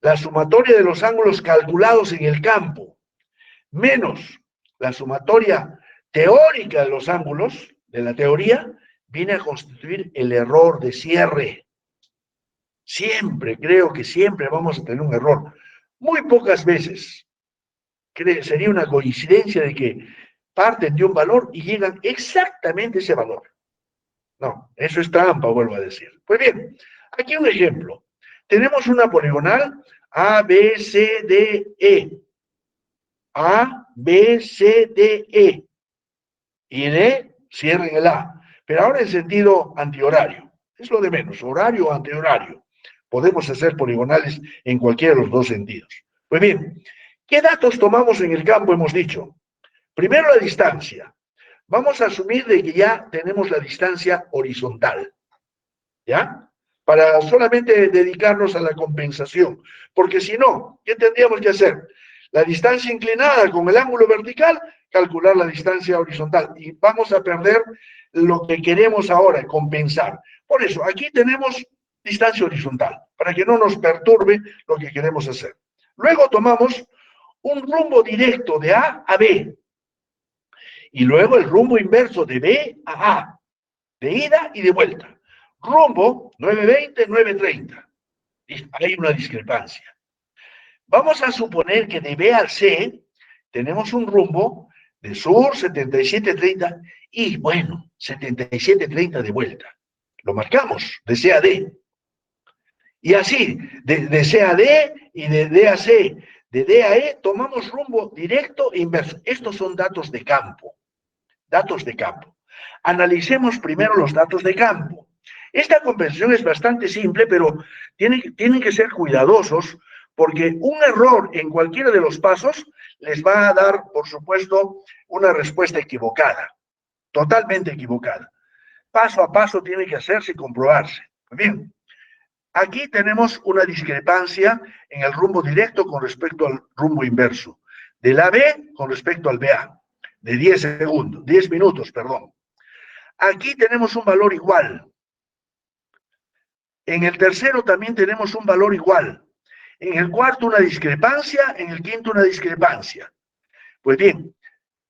la sumatoria de los ángulos calculados en el campo menos la sumatoria teórica de los ángulos de la teoría viene a constituir el error de cierre. Siempre, creo que siempre vamos a tener un error. Muy pocas veces sería una coincidencia de que parten de un valor y llegan exactamente a ese valor. No, eso es trampa, vuelvo a decir. Pues bien, aquí un ejemplo. tenemos una poligonal A, B, C, D, E. A, B, C, D, E. Y D, cierren el A. Pero ahora en sentido antihorario. Es lo de menos, horario o antihorario. Podemos hacer poligonales en cualquiera de los dos sentidos. Pues bien, ¿qué datos tomamos en el campo? Hemos dicho. Primero la distancia. Vamos a asumir de que ya tenemos la distancia horizontal. ¿Ya? Para solamente dedicarnos a la compensación. Porque si no, ¿qué tendríamos que hacer? La distancia inclinada con el ángulo vertical, calcular la distancia horizontal. Y vamos a perder lo que queremos ahora, compensar. Por eso, aquí tenemos distancia horizontal, para que no nos perturbe lo que queremos hacer. Luego tomamos un rumbo directo de A a B. Y luego el rumbo inverso de B a A, de ida y de vuelta. Rumbo 920, 930. Hay una discrepancia. Vamos a suponer que de B al C tenemos un rumbo de sur 7730 y bueno, 7730 de vuelta. Lo marcamos, de C a D. Y así, de C a D y de D a C, de D a E, tomamos rumbo directo e inverso. Estos son datos de campo. Datos de campo. Analicemos primero los datos de campo. Esta conversión es bastante simple, pero tienen que ser cuidadosos porque un error en cualquiera de los pasos les va a dar, por supuesto, una respuesta equivocada, totalmente equivocada. Paso a paso tiene que hacerse y comprobarse. Bien, aquí tenemos una discrepancia en el rumbo directo con respecto al rumbo inverso, del AB con respecto al BA, de 10 minutos, perdón. Aquí tenemos un valor igual. En el tercero también tenemos un valor igual. En el cuarto una discrepancia, en el quinto una discrepancia. Pues bien,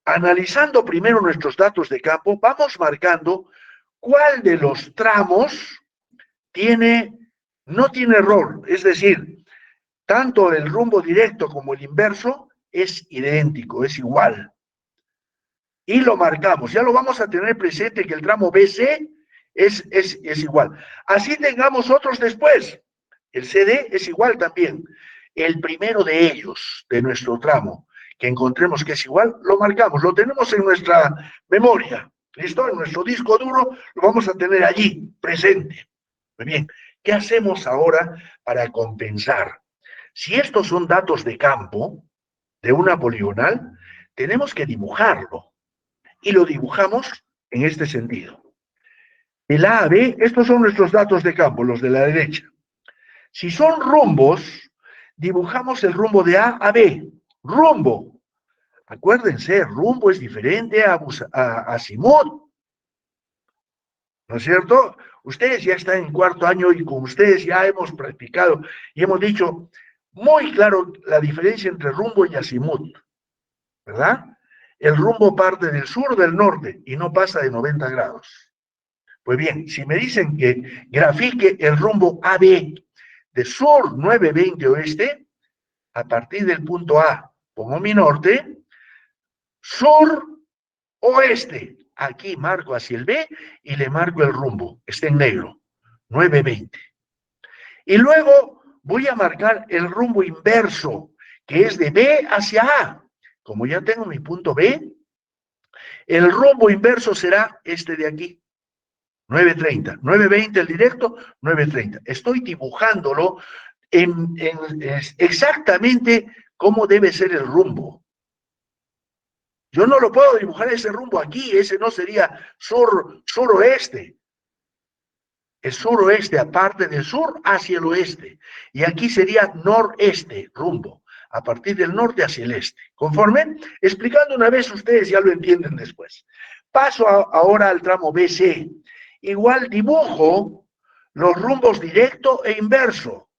analizando primero nuestros datos de campo, vamos marcando cuál de los tramos no tiene error. Es decir, tanto el rumbo directo como el inverso es idéntico, es igual. Y lo marcamos. Ya lo vamos a tener presente que el tramo BC es igual. Así tengamos otros después. El CD es igual también. El primero de ellos, de nuestro tramo, que encontremos que es igual, lo marcamos. Lo tenemos en nuestra memoria. ¿Listo? En nuestro disco duro lo vamos a tener allí, presente. Muy bien. ¿Qué hacemos ahora para compensar? Si estos son datos de campo, de una poligonal, tenemos que dibujarlo. Y lo dibujamos en este sentido. El A a B, estos son nuestros datos de campo, los de la derecha. Si son rumbos, dibujamos el rumbo de A a B. Rumbo. Acuérdense, rumbo es diferente a azimut. ¿No es cierto? Ustedes ya están en cuarto año y con ustedes ya hemos practicado y hemos dicho muy claro la diferencia entre rumbo y azimut, ¿verdad? El rumbo parte del sur o del norte y no pasa de 90 grados. Pues bien, si me dicen que grafique el rumbo AB de sur 920 oeste, a partir del punto A pongo mi norte, sur oeste, aquí marco hacia el B y le marco el rumbo, está en negro, 920. Y luego voy a marcar el rumbo inverso, que es de B hacia A. Como ya tengo mi punto B, el rumbo inverso será este de aquí, 930, 920 el directo, 930. Estoy dibujándolo exactamente cómo debe ser el rumbo. Yo no lo puedo dibujar ese rumbo aquí, ese no sería suroeste. Es suroeste, aparte del sur hacia el oeste. Y aquí sería noreste, rumbo, a partir del norte hacia el este. ¿Conforme? Explicando una vez, ustedes ya lo entienden después. Paso ahora al tramo BC. Igual dibujo los rumbos directo e inverso.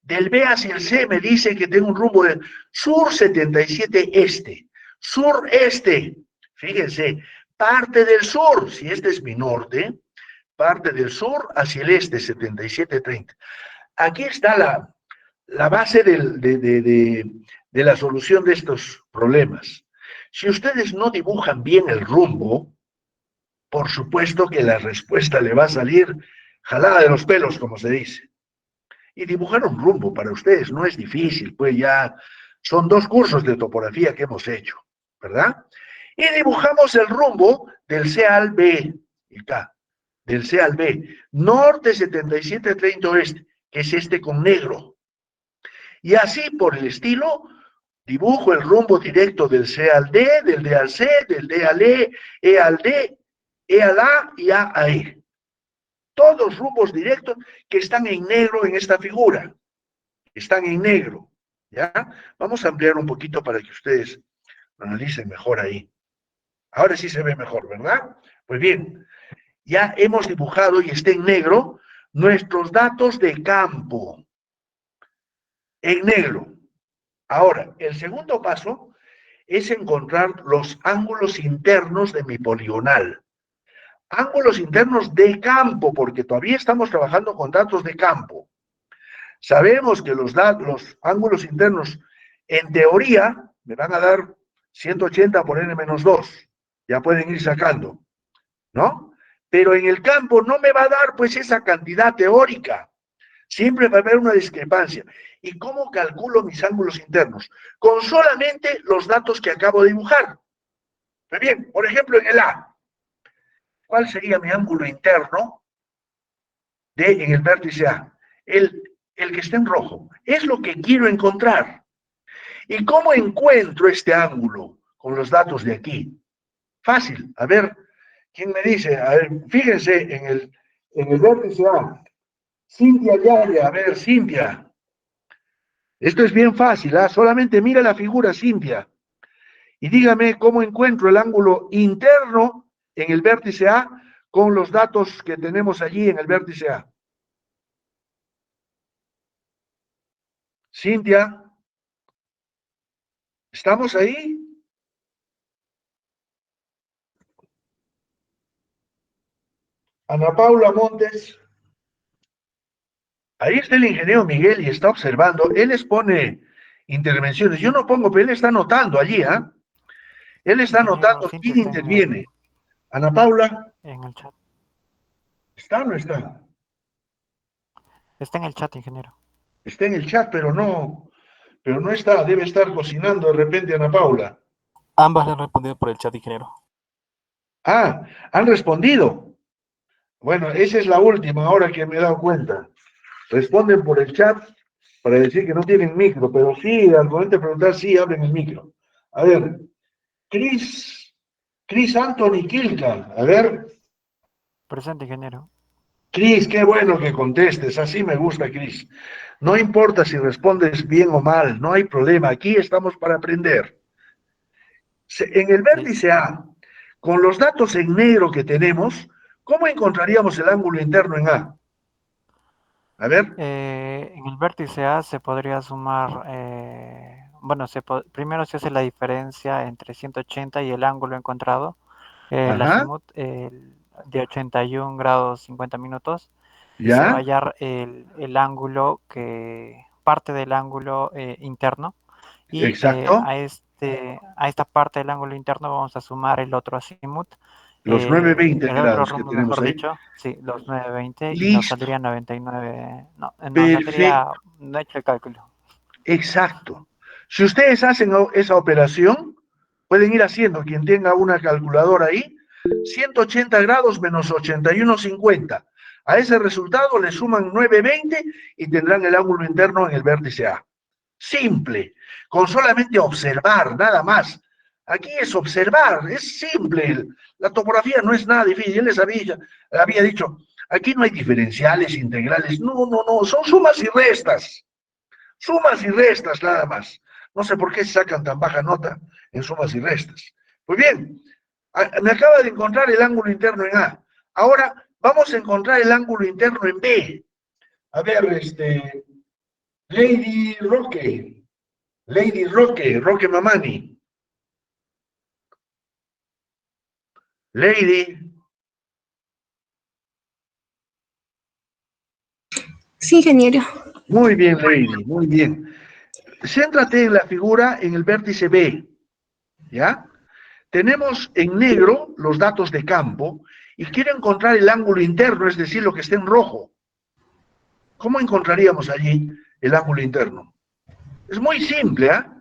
Del B hacia el C me dice que tengo un rumbo de sur 77 este, sureste, fíjense, parte del sur, si este es mi norte, parte del sur hacia el este, 77-30. Aquí está la base de la solución de estos problemas. Si ustedes no dibujan bien el rumbo, por supuesto que la respuesta le va a salir jalada de los pelos, como se dice. y dibujar un rumbo para ustedes. No es difícil, pues ya son 2 cursos de topografía que hemos hecho, ¿verdad? Y dibujamos el rumbo del C al B, acá, del C al B, norte 7730 oeste, que es este con negro. Y así por el estilo, dibujo el rumbo directo del C al D, del D al C, del D al E al D, E al A y A a E. Todos rumbos directos que están en negro en esta figura. Están en negro. ¿Ya? Vamos a ampliar un poquito para que ustedes lo analicen mejor ahí. Ahora sí se ve mejor, ¿verdad? Pues bien, ya hemos dibujado y está en negro nuestros datos de campo. En negro. Ahora, el segundo paso es encontrar los ángulos internos de mi poligonal. Ángulos internos de campo, porque todavía estamos trabajando con datos de campo. Sabemos que los ángulos internos, en teoría, me van a dar 180 por n menos 2. Ya pueden ir sacando, ¿no? Pero en el campo no me va a dar, pues, esa cantidad teórica. Siempre va a haber una discrepancia. ¿Y cómo calculo mis ángulos internos? Con solamente los datos que acabo de dibujar. Muy bien, por ejemplo, en el A, ¿cuál sería mi ángulo interno en el vértice A? El que está en rojo. Es lo que quiero encontrar. ¿Y cómo encuentro este ángulo con los datos de aquí? Fácil. A ver, ¿quién me dice? A ver, fíjense en el vértice A. Cintia Yaya, a ver, Cintia. Esto es bien fácil, ¿ah? Solamente mira la figura, Cintia, y dígame cómo encuentro el ángulo interno en el vértice A con los datos que tenemos allí en el vértice A. Cintia, ¿estamos ahí? Ana Paula Montes. Ahí está el ingeniero Miguel y está observando. Él les pone intervenciones. Yo no pongo, pero él está anotando allí, ¿ah? Él está Ingeniero, anotando Cintia quién está interviene. Ana Paula, en el chat. ¿está o no está? Está en el chat, ingeniero. Está en el chat, pero no está. Debe estar cocinando de repente Ana Paula. Ambas le han respondido por el chat, ingeniero. Ah, han respondido. Bueno, esa es la última, ahora que me he dado cuenta. Responden por el chat para decir que no tienen micro, pero sí, al momento de preguntar, sí, abren el micro. A ver, Chris Anthony Kilka. A ver, Presente, ingeniero. Chris, qué bueno que contestes, así me gusta, Chris. No importa si respondes bien o mal, no hay problema, aquí estamos para aprender. En el Sí. vértice A, con los datos en negro que tenemos, ¿cómo encontraríamos el ángulo interno en A? A ver, En el vértice A se podría sumar, bueno, primero se hace la diferencia entre 180 y el ángulo encontrado, el ajá, azimut de 81 grados 50 minutos, y se va a ya, hallar el ángulo parte del ángulo interno, y exacto, a esta parte del ángulo interno vamos a sumar el otro azimut, los 920 el otro grados que rumbo, tenemos mejor ahí. dicho, sí, los 920, y nos Listo, saldría 99, no, nos saldría, perfecto, no he hecho el cálculo. exacto. Si ustedes hacen esa operación, pueden ir haciendo, quien tenga una calculadora ahí, 180 grados menos 81,50. A ese resultado le suman 920 y tendrán el ángulo interno en el vértice A. Simple, con solamente observar, nada más. Aquí es observar, es simple. La topografía no es nada difícil. Él les había dicho, aquí no hay diferenciales, integrales. No, no, no, son sumas y restas. Sumas y restas nada más. No sé por qué se sacan tan baja nota en sumas y restas. Pues bien, me acaba de encontrar el ángulo interno en A. Ahora vamos a encontrar el ángulo interno en B. A ver, Lady Roque. Lady Roque, Roque Mamani. Lady. Sí, ingeniero. Muy bien, Lady, muy bien. Céntrate en la figura en el vértice B. ¿Ya? Tenemos en negro los datos de campo y quiero encontrar el ángulo interno, es decir, lo que está en rojo. ¿Cómo encontraríamos allí el ángulo interno? Es muy simple, ¿ah?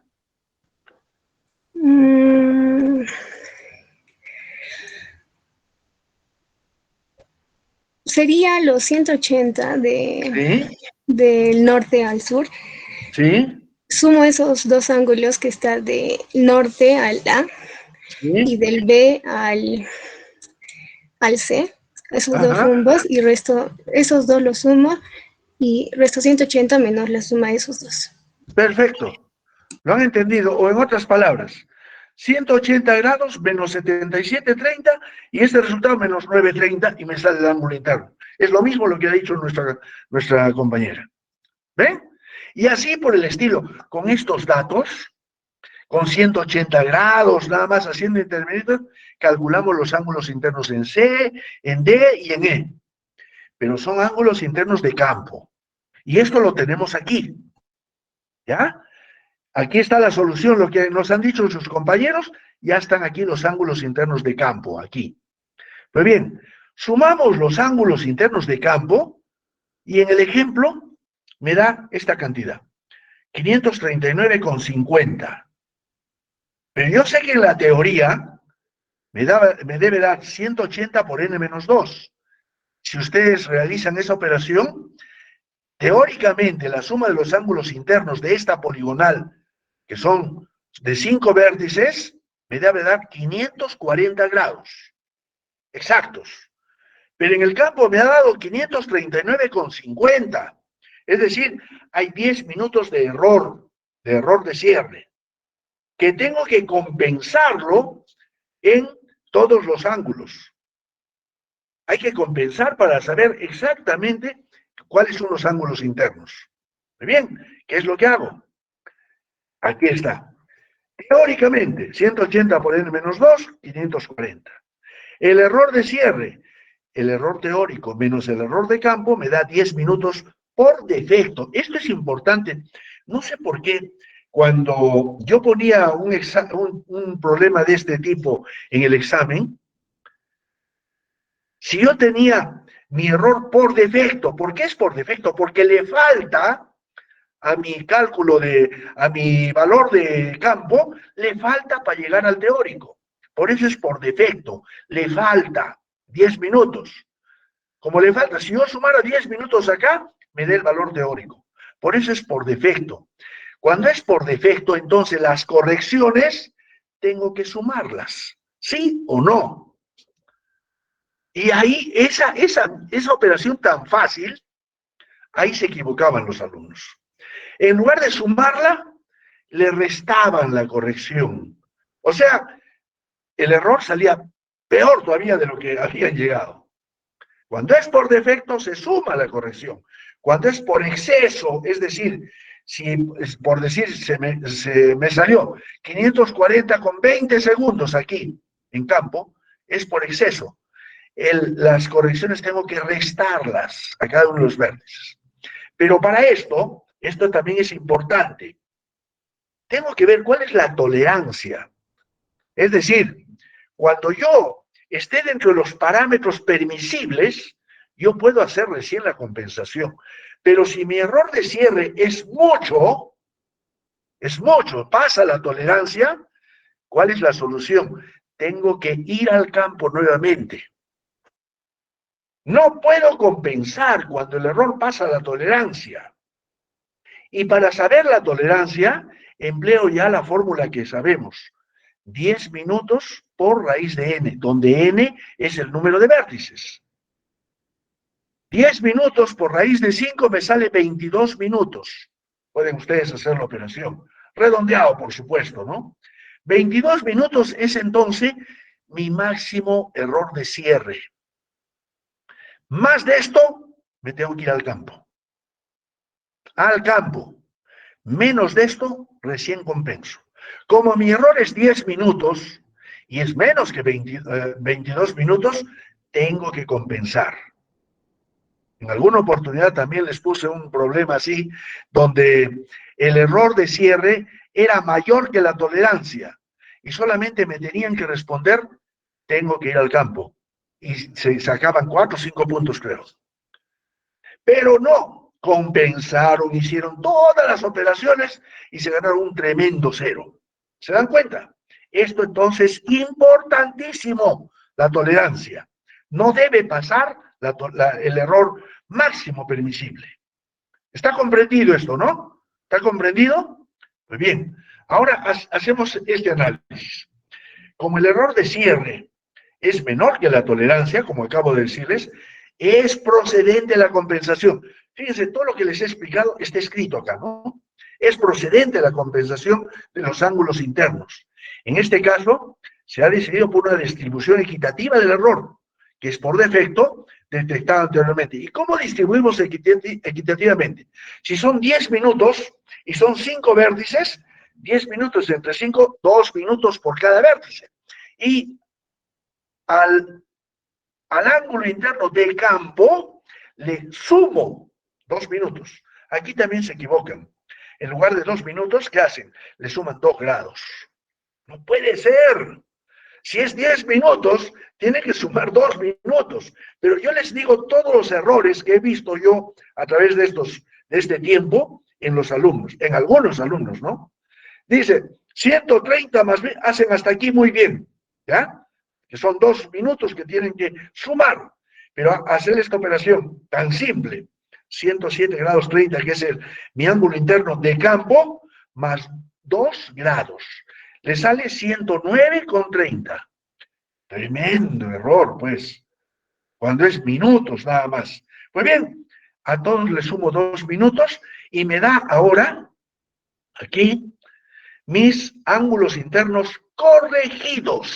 Sería los 180 Sí, del norte al sur. sí, Sumo esos dos ángulos que está de norte al A y sí, del B al C, esos dos ajá, rumbos, y resto, esos dos los sumo y resto 180 menos la suma de esos dos. perfecto. ¿Lo han entendido? O en otras palabras, 180 grados menos 77,30 y este resultado menos 9,30 y me sale el ángulo interno. Es lo mismo lo que ha dicho nuestra compañera. ¿Ven? Y así por el estilo, con estos datos, con 180 grados, nada más haciendo intermedios, calculamos los ángulos internos en C, en D y en E. Pero son ángulos internos de campo. Y esto lo tenemos aquí. ¿Ya? Aquí está la solución, lo que nos han dicho sus compañeros, ya están aquí los ángulos internos de campo, aquí. Pues bien, sumamos los ángulos internos de campo y en el ejemplo me da esta cantidad, 539,50. Pero yo sé que en la teoría me debe dar 180 por n menos 2. Si ustedes realizan esa operación, teóricamente la suma de los ángulos internos de esta poligonal, que son de 5 vértices, me debe dar 540 grados exactos. Pero en el campo me ha dado 539,50. Es decir, hay 10 minutos de error de cierre, que tengo que compensarlo en todos los ángulos. Hay que compensar para saber exactamente cuáles son los ángulos internos. Muy bien, ¿qué es lo que hago? Aquí está. Teóricamente, 180 por n menos 2, 540. El error de cierre, el error teórico menos el error de campo me da 10 minutos por defecto. Esto es importante. No sé por qué cuando yo ponía un problema de este tipo en el examen, si yo tenía mi error por defecto, ¿por qué es por defecto? Porque le falta a mi cálculo a mi valor de campo, le falta para llegar al teórico. Por eso es por defecto, le falta 10 minutos. Como le falta, si yo sumara 10 minutos acá, me da el valor teórico. Por eso es por defecto. Cuando es por defecto, entonces las correcciones tengo que sumarlas, ¿sí o no? Y ahí, esa operación tan fácil, ahí se equivocaban los alumnos. En lugar de sumarla, le restaban la corrección. O sea, el error salía peor todavía de lo que habían llegado. Cuando es por defecto, se suma la corrección. Cuando es por exceso, es decir, si por decir se me salió 540 con 20 segundos aquí en campo, es por exceso. Las correcciones tengo que restarlas a cada uno de los vértices. Pero para esto también es importante. Tengo que ver cuál es la tolerancia. Es decir, cuando yo esté dentro de los parámetros permisibles, yo puedo hacer recién la compensación. Pero si mi error de cierre es mucho, pasa la tolerancia, ¿cuál es la solución? Tengo que ir al campo nuevamente. No puedo compensar cuando el error pasa la tolerancia. Y para saber la tolerancia, empleo ya la fórmula que sabemos. 10 minutos por raíz de n, donde n es el número de vértices. 10 minutos por raíz de 5 me sale 22 minutos. Pueden ustedes hacer la operación. Redondeado, por supuesto, ¿no? 22 minutos es entonces mi máximo error de cierre. Más de esto, me tengo que ir al campo. Al campo. Menos de esto, recién compenso. Como mi error es 10 minutos y es menos que 22 minutos, tengo que compensar. En alguna oportunidad también les puse un problema así, donde el error de cierre era mayor que la tolerancia y solamente me tenían que responder, tengo que ir al campo. Y se sacaban 4 o 5 puntos, creo. Pero no, compensaron, hicieron todas las operaciones y se ganaron un tremendo cero. ¿Se dan cuenta? Esto entonces es importantísimo, la tolerancia. No debe pasar el error máximo permisible. ¿Está comprendido esto, no? ¿Está comprendido? Pues bien, ahora hacemos este análisis. Como el error de cierre es menor que la tolerancia, como acabo de decirles, es procedente la compensación. Fíjense, todo lo que les he explicado está escrito acá, ¿no? Es procedente la compensación de los ángulos internos. En este caso, se ha decidido por una distribución equitativa del error, que es por defecto detectado anteriormente. ¿Y cómo distribuimos equitativamente? Si son 10 minutos y son 5 vértices, 10 minutos entre 5, 2 minutos por cada vértice. Y al ángulo interno del campo le sumo 2 minutos. Aquí también se equivocan. En lugar de 2 minutos, ¿qué hacen? Le suman 2 grados. No puede ser. Si es 10 minutos, tiene que sumar 2 minutos. Pero yo les digo todos los errores que he visto yo a través de este tiempo en los alumnos, en algunos alumnos, ¿no? Dice, 130 más bien, hacen hasta aquí muy bien, ¿ya? Que son 2 minutos que tienen que sumar. Pero hacer esta operación tan simple, 107 grados 30, que es mi ángulo interno de campo, más 2 grados. Le sale 109,30. Tremendo error, pues, cuando es minutos nada más. Pues bien, a todos les sumo 2 minutos y me da ahora, aquí, mis ángulos internos corregidos.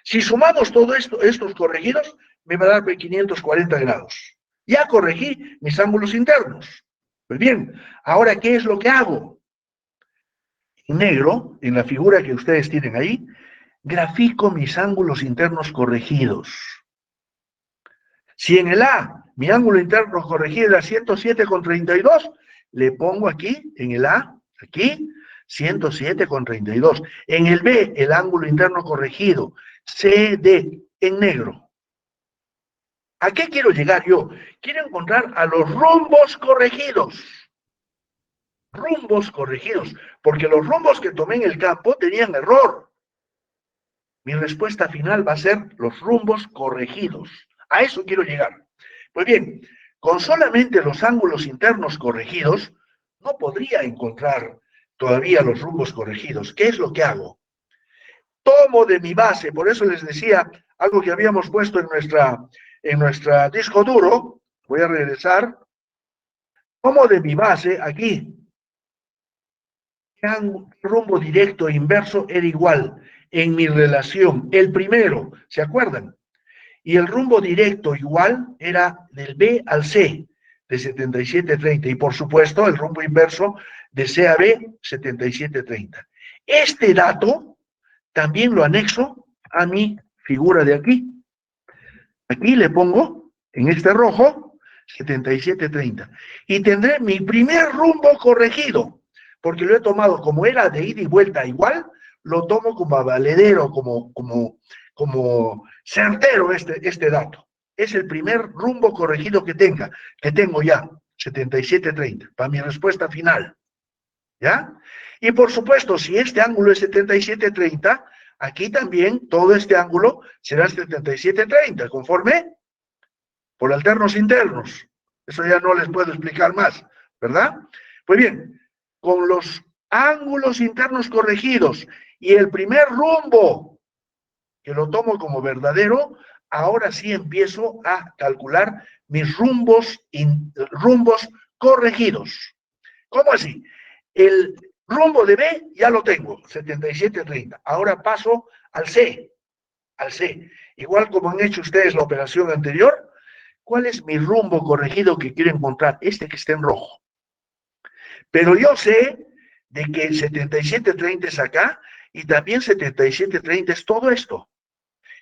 Si sumamos todo esto, estos corregidos, me va a dar 540 grados. Ya corregí mis ángulos internos. Pues bien, ahora, ¿qué es lo que hago? En negro, en la figura que ustedes tienen ahí, grafico mis ángulos internos corregidos. Si en el A mi ángulo interno corregido era 107,32, le pongo aquí, en el A, aquí, 107,32. En el B, el ángulo interno corregido, CD, en negro. ¿A qué quiero llegar yo? Quiero encontrar a los rumbos corregidos. Rumbos corregidos, porque los rumbos que tomé en el campo tenían error. Mi respuesta final va a ser los rumbos corregidos. A eso quiero llegar. Pues bien, con solamente los ángulos internos corregidos, no podría encontrar todavía los rumbos corregidos. ¿Qué es lo que hago? Tomo de mi base, por eso les decía algo que habíamos puesto en nuestra disco duro. Voy a regresar. Tomo de mi base aquí. Rumbo directo e inverso era igual en mi relación. El primero, ¿se acuerdan? Y el rumbo directo igual era del B al C, de 77,30. Y por supuesto, el rumbo inverso de C a B, 77,30. Este dato también lo anexo a mi figura de aquí. Aquí le pongo, en este rojo, 77,30. Y tendré mi primer rumbo corregido, porque lo he tomado como era de ida y vuelta igual, lo tomo como valedero, como certero este dato. Es el primer rumbo corregido que tengo ya, 77,30, para mi respuesta final. ¿Ya? Y por supuesto, si este ángulo es 77,30, aquí también todo este ángulo será 77,30, ¿conforme? Por alternos internos. Eso ya no les puedo explicar más, ¿verdad? Pues bien, con los ángulos internos corregidos y el primer rumbo, que lo tomo como verdadero, ahora sí empiezo a calcular mis rumbos corregidos. ¿Cómo así? El rumbo de B ya lo tengo, 77,30. Ahora paso al C. Igual como han hecho ustedes la operación anterior, ¿cuál es mi rumbo corregido que quiero encontrar? Este que está en rojo. Pero yo sé de que 77,30 es acá y también 77,30 es todo esto.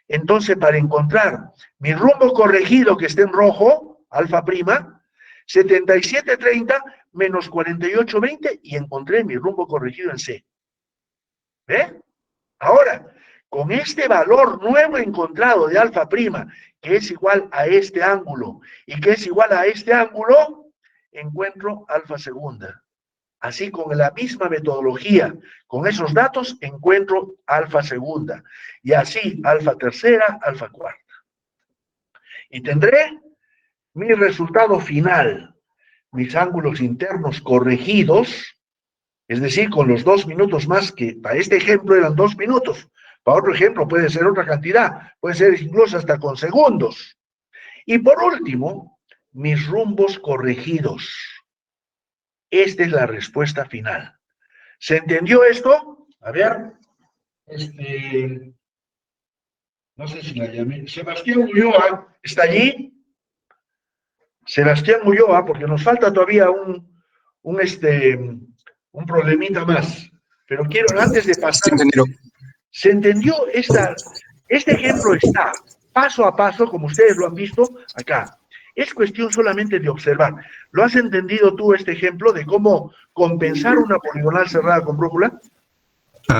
Entonces, para encontrar mi rumbo corregido que esté en rojo, alfa prima, 77,30 menos 48,20 y encontré mi rumbo corregido en C. ¿Ve? Ahora, con este valor nuevo encontrado de alfa prima, que es igual a este ángulo y que es igual a este ángulo, encuentro alfa segunda. Así, con la misma metodología, con esos datos, encuentro alfa segunda. Y así, alfa tercera, alfa cuarta. Y tendré mi resultado final, mis ángulos internos corregidos, es decir, con los 2 minutos más, que para este ejemplo eran 2 minutos, para otro ejemplo puede ser otra cantidad, puede ser incluso hasta con segundos. Y por último, mis rumbos corregidos. Esta es la respuesta final. ¿Se entendió esto? A ver, no sé si la llamé. Sebastián Ulloa, ¿está allí? Sebastián Ulloa, porque nos falta todavía un problemita más. Pero quiero, antes de pasar, ¿se entendió este ejemplo? Está paso a paso, como ustedes lo han visto acá. Es cuestión solamente de observar. ¿Lo has entendido tú, este ejemplo, de cómo compensar una poligonal cerrada con brújula?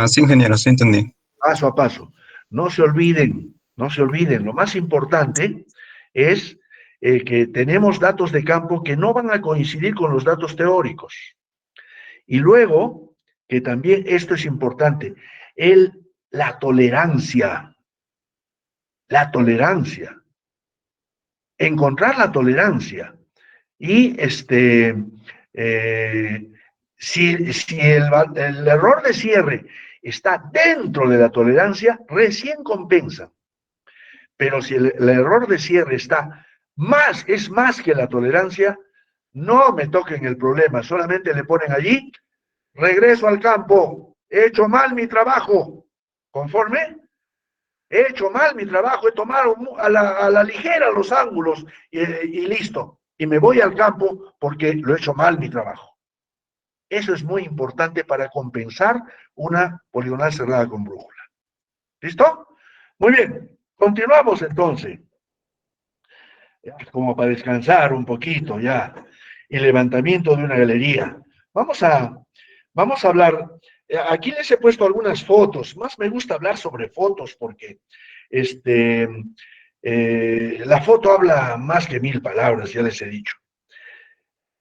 Sí, ingeniero, sí entendí. Paso a paso. No se olviden, lo más importante es que tenemos datos de campo que no van a coincidir con los datos teóricos. Y luego, que también esto es importante, la tolerancia. La tolerancia. Encontrar la tolerancia. Y si el error de cierre está dentro de la tolerancia, recién compensa. Pero si el error de cierre es más que la tolerancia, no me toquen el problema, solamente le ponen allí, regreso al campo, he hecho mal mi trabajo, ¿conforme? He hecho mal mi trabajo, he tomado a la ligera los ángulos y listo. Y me voy al campo porque lo he hecho mal mi trabajo. Eso es muy importante para compensar una poligonal cerrada con brújula. ¿Listo? Muy bien, continuamos entonces. Ya, como para descansar un poquito ya. El levantamiento de una galería. Vamos a hablar. Aquí les he puesto algunas fotos. Más me gusta hablar sobre fotos porque la foto habla más que 1000 palabras, ya les he dicho.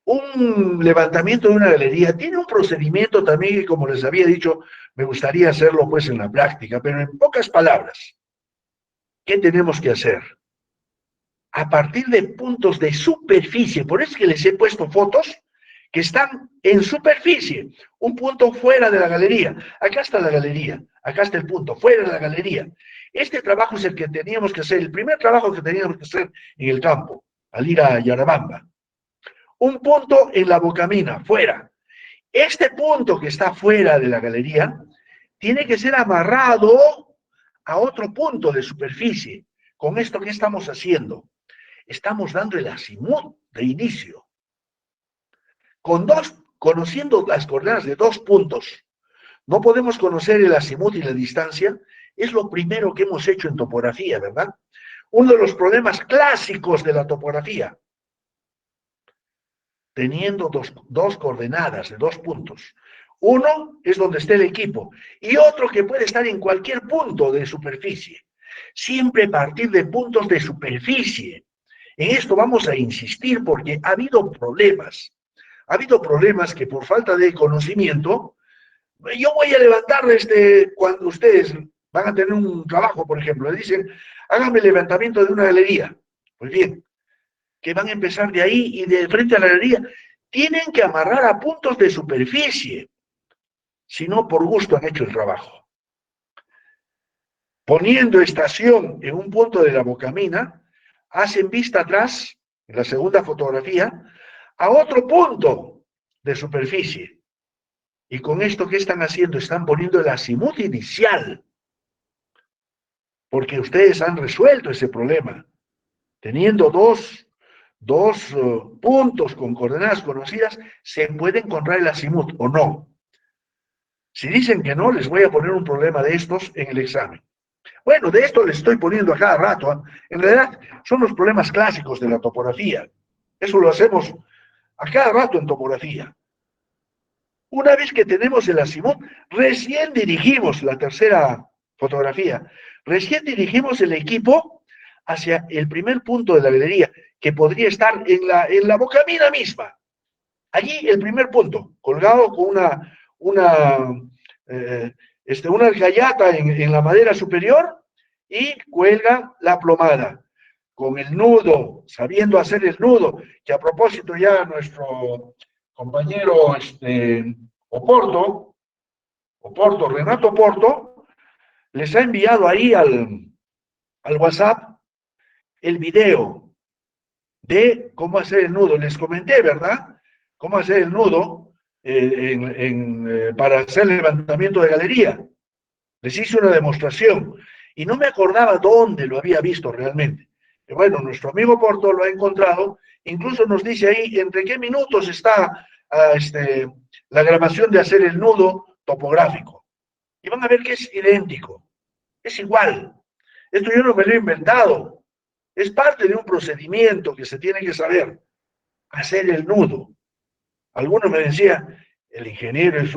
Un levantamiento de una galería tiene un procedimiento también que, como les había dicho, me gustaría hacerlo pues en la práctica, pero en pocas palabras, ¿qué tenemos que hacer? A partir de puntos de superficie, por eso es que les he puesto fotos que están en superficie, un punto fuera de la galería. Acá está la galería, acá está el punto, fuera de la galería. Este trabajo es el que teníamos que hacer, el primer trabajo que teníamos que hacer en el campo, al ir a Yarabamba. Un punto en la bocamina, fuera. Este punto que está fuera de la galería tiene que ser amarrado a otro punto de superficie. ¿Con esto qué estamos haciendo? Estamos dando el azimut de inicio. Conociendo las coordenadas de 2 puntos, no podemos conocer el azimut y la distancia. Es lo primero que hemos hecho en topografía, ¿verdad? Uno de los problemas clásicos de la topografía. Teniendo dos coordenadas de 2 puntos. Uno es donde esté el equipo y otro que puede estar en cualquier punto de superficie. Siempre partir de puntos de superficie. En esto vamos a insistir porque ha habido problemas. Ha habido problemas que por falta de conocimiento, yo voy a levantar cuando ustedes van a tener un trabajo, por ejemplo, le dicen, háganme el levantamiento de una galería. Pues bien, que van a empezar de ahí y de frente a la galería, tienen que amarrar a puntos de superficie. Si no, por gusto han hecho el trabajo. Poniendo estación en un punto de la bocamina, hacen vista atrás, en la segunda fotografía, a otro punto de superficie. Y con esto, ¿qué están haciendo? Están poniendo el azimut inicial. Porque ustedes han resuelto ese problema. Teniendo dos puntos con coordenadas conocidas, se puede encontrar el azimut o no. Si dicen que no, les voy a poner un problema de estos en el examen. Bueno, de esto les estoy poniendo a cada rato. ¿Eh? En realidad, son los problemas clásicos de la topografía. Eso lo hacemos a cada rato en topografía. Una vez que tenemos el azimut, recién dirigimos la tercera fotografía. Recién dirigimos el equipo hacia el primer punto de la galería, que podría estar en la bocamina misma. Allí el primer punto, colgado con una alcayata en la madera superior y cuelga la plomada con el nudo, sabiendo hacer el nudo, que a propósito ya nuestro compañero Renato Oporto, les ha enviado ahí al WhatsApp el video de cómo hacer el nudo. Les comenté, ¿verdad? Cómo hacer el nudo para hacer levantamiento de galería. Les hice una demostración y no me acordaba dónde lo había visto realmente. Y bueno, nuestro amigo Porto lo ha encontrado, incluso nos dice ahí entre qué minutos está la grabación de hacer el nudo topográfico. Y van a ver que es idéntico, es igual. Esto yo no me lo he inventado, es parte de un procedimiento que se tiene que saber, hacer el nudo. Algunos me decían, el ingeniero es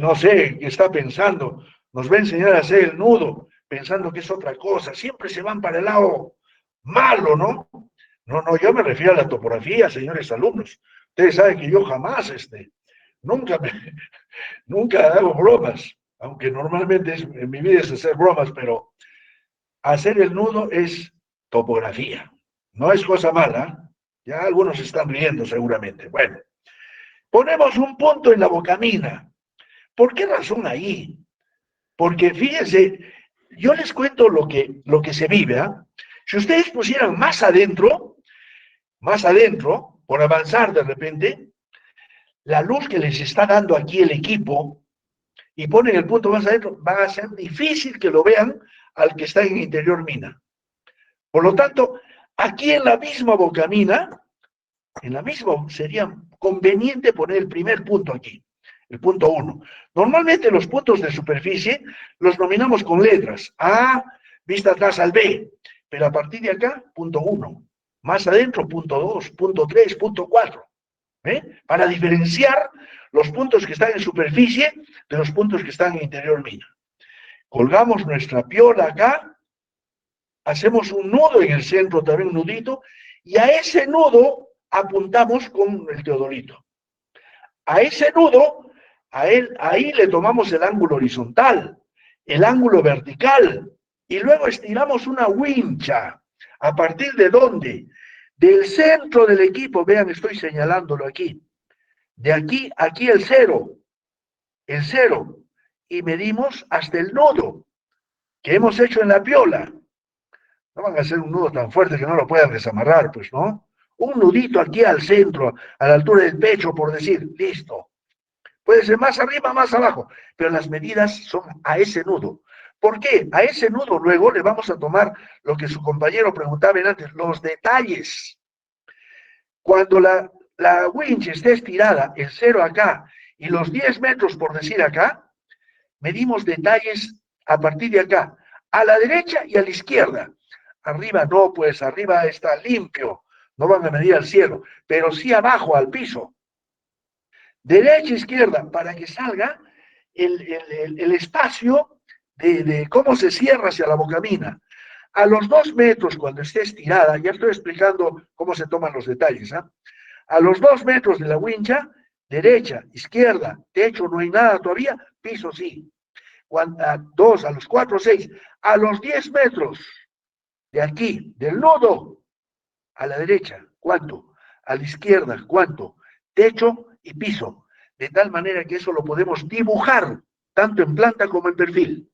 no sé, qué está pensando, nos va a enseñar a hacer el nudo, pensando que es otra cosa, siempre se van para el lado malo, ¿no? No, yo me refiero a la topografía, señores alumnos. Ustedes saben que yo jamás, nunca, nunca hago bromas, aunque normalmente en mi vida es hacer bromas, pero hacer el nudo es topografía, no es cosa mala. Ya algunos están riendo seguramente. Bueno, ponemos un punto en la bocamina. ¿Por qué razón ahí? Porque fíjense, yo les cuento lo que se vive. ¿Eh? Si ustedes pusieran más adentro, por avanzar de repente, la luz que les está dando aquí el equipo y ponen el punto más adentro, va a ser difícil que lo vean al que está en interior mina. Por lo tanto, aquí en la misma bocamina, sería conveniente poner el primer punto aquí, el punto 1. Normalmente los puntos de superficie los nominamos con letras, A, vista atrás al B, pero a partir de acá, punto 1. Más adentro, punto 2, punto 3, punto 4. Para diferenciar los puntos que están en superficie de los puntos que están en interior mina. Colgamos nuestra piola acá, hacemos un nudo en el centro, también un nudito, y a ese nudo apuntamos con el teodolito. A ese nudo, ahí le tomamos el ángulo horizontal, el ángulo vertical, y luego estiramos una wincha. ¿A partir de dónde? Del centro del equipo, vean, estoy señalándolo aquí. De aquí el cero, y medimos hasta el nudo que hemos hecho en la piola. No van a hacer un nudo tan fuerte que no lo puedan desamarrar, pues, ¿no? Un nudito aquí al centro, a la altura del pecho, por decir, listo. Puede ser más arriba, más abajo, pero las medidas son a ese nudo. ¿Por qué? A ese nudo luego le vamos a tomar lo que su compañero preguntaba antes, los detalles. Cuando la winch esté estirada, el 0 acá y los 10 metros, por decir acá, medimos detalles a partir de acá, a la derecha y a la izquierda. Arriba no, pues arriba está limpio, no van a medir al cielo, pero sí abajo, al piso. Derecha, izquierda, para que salga el espacio de cómo se cierra hacia la bocamina. A los 2 metros, cuando esté estirada, ya estoy explicando cómo se toman los detalles, ¿eh? A los 2 metros de la wincha, derecha, izquierda, techo no hay nada todavía, piso sí. A los 4, 6, a los 10 metros de aquí, del nudo, a la derecha, ¿cuánto? A la izquierda, ¿cuánto? Techo y piso, de tal manera que eso lo podemos dibujar, tanto en planta como en perfil.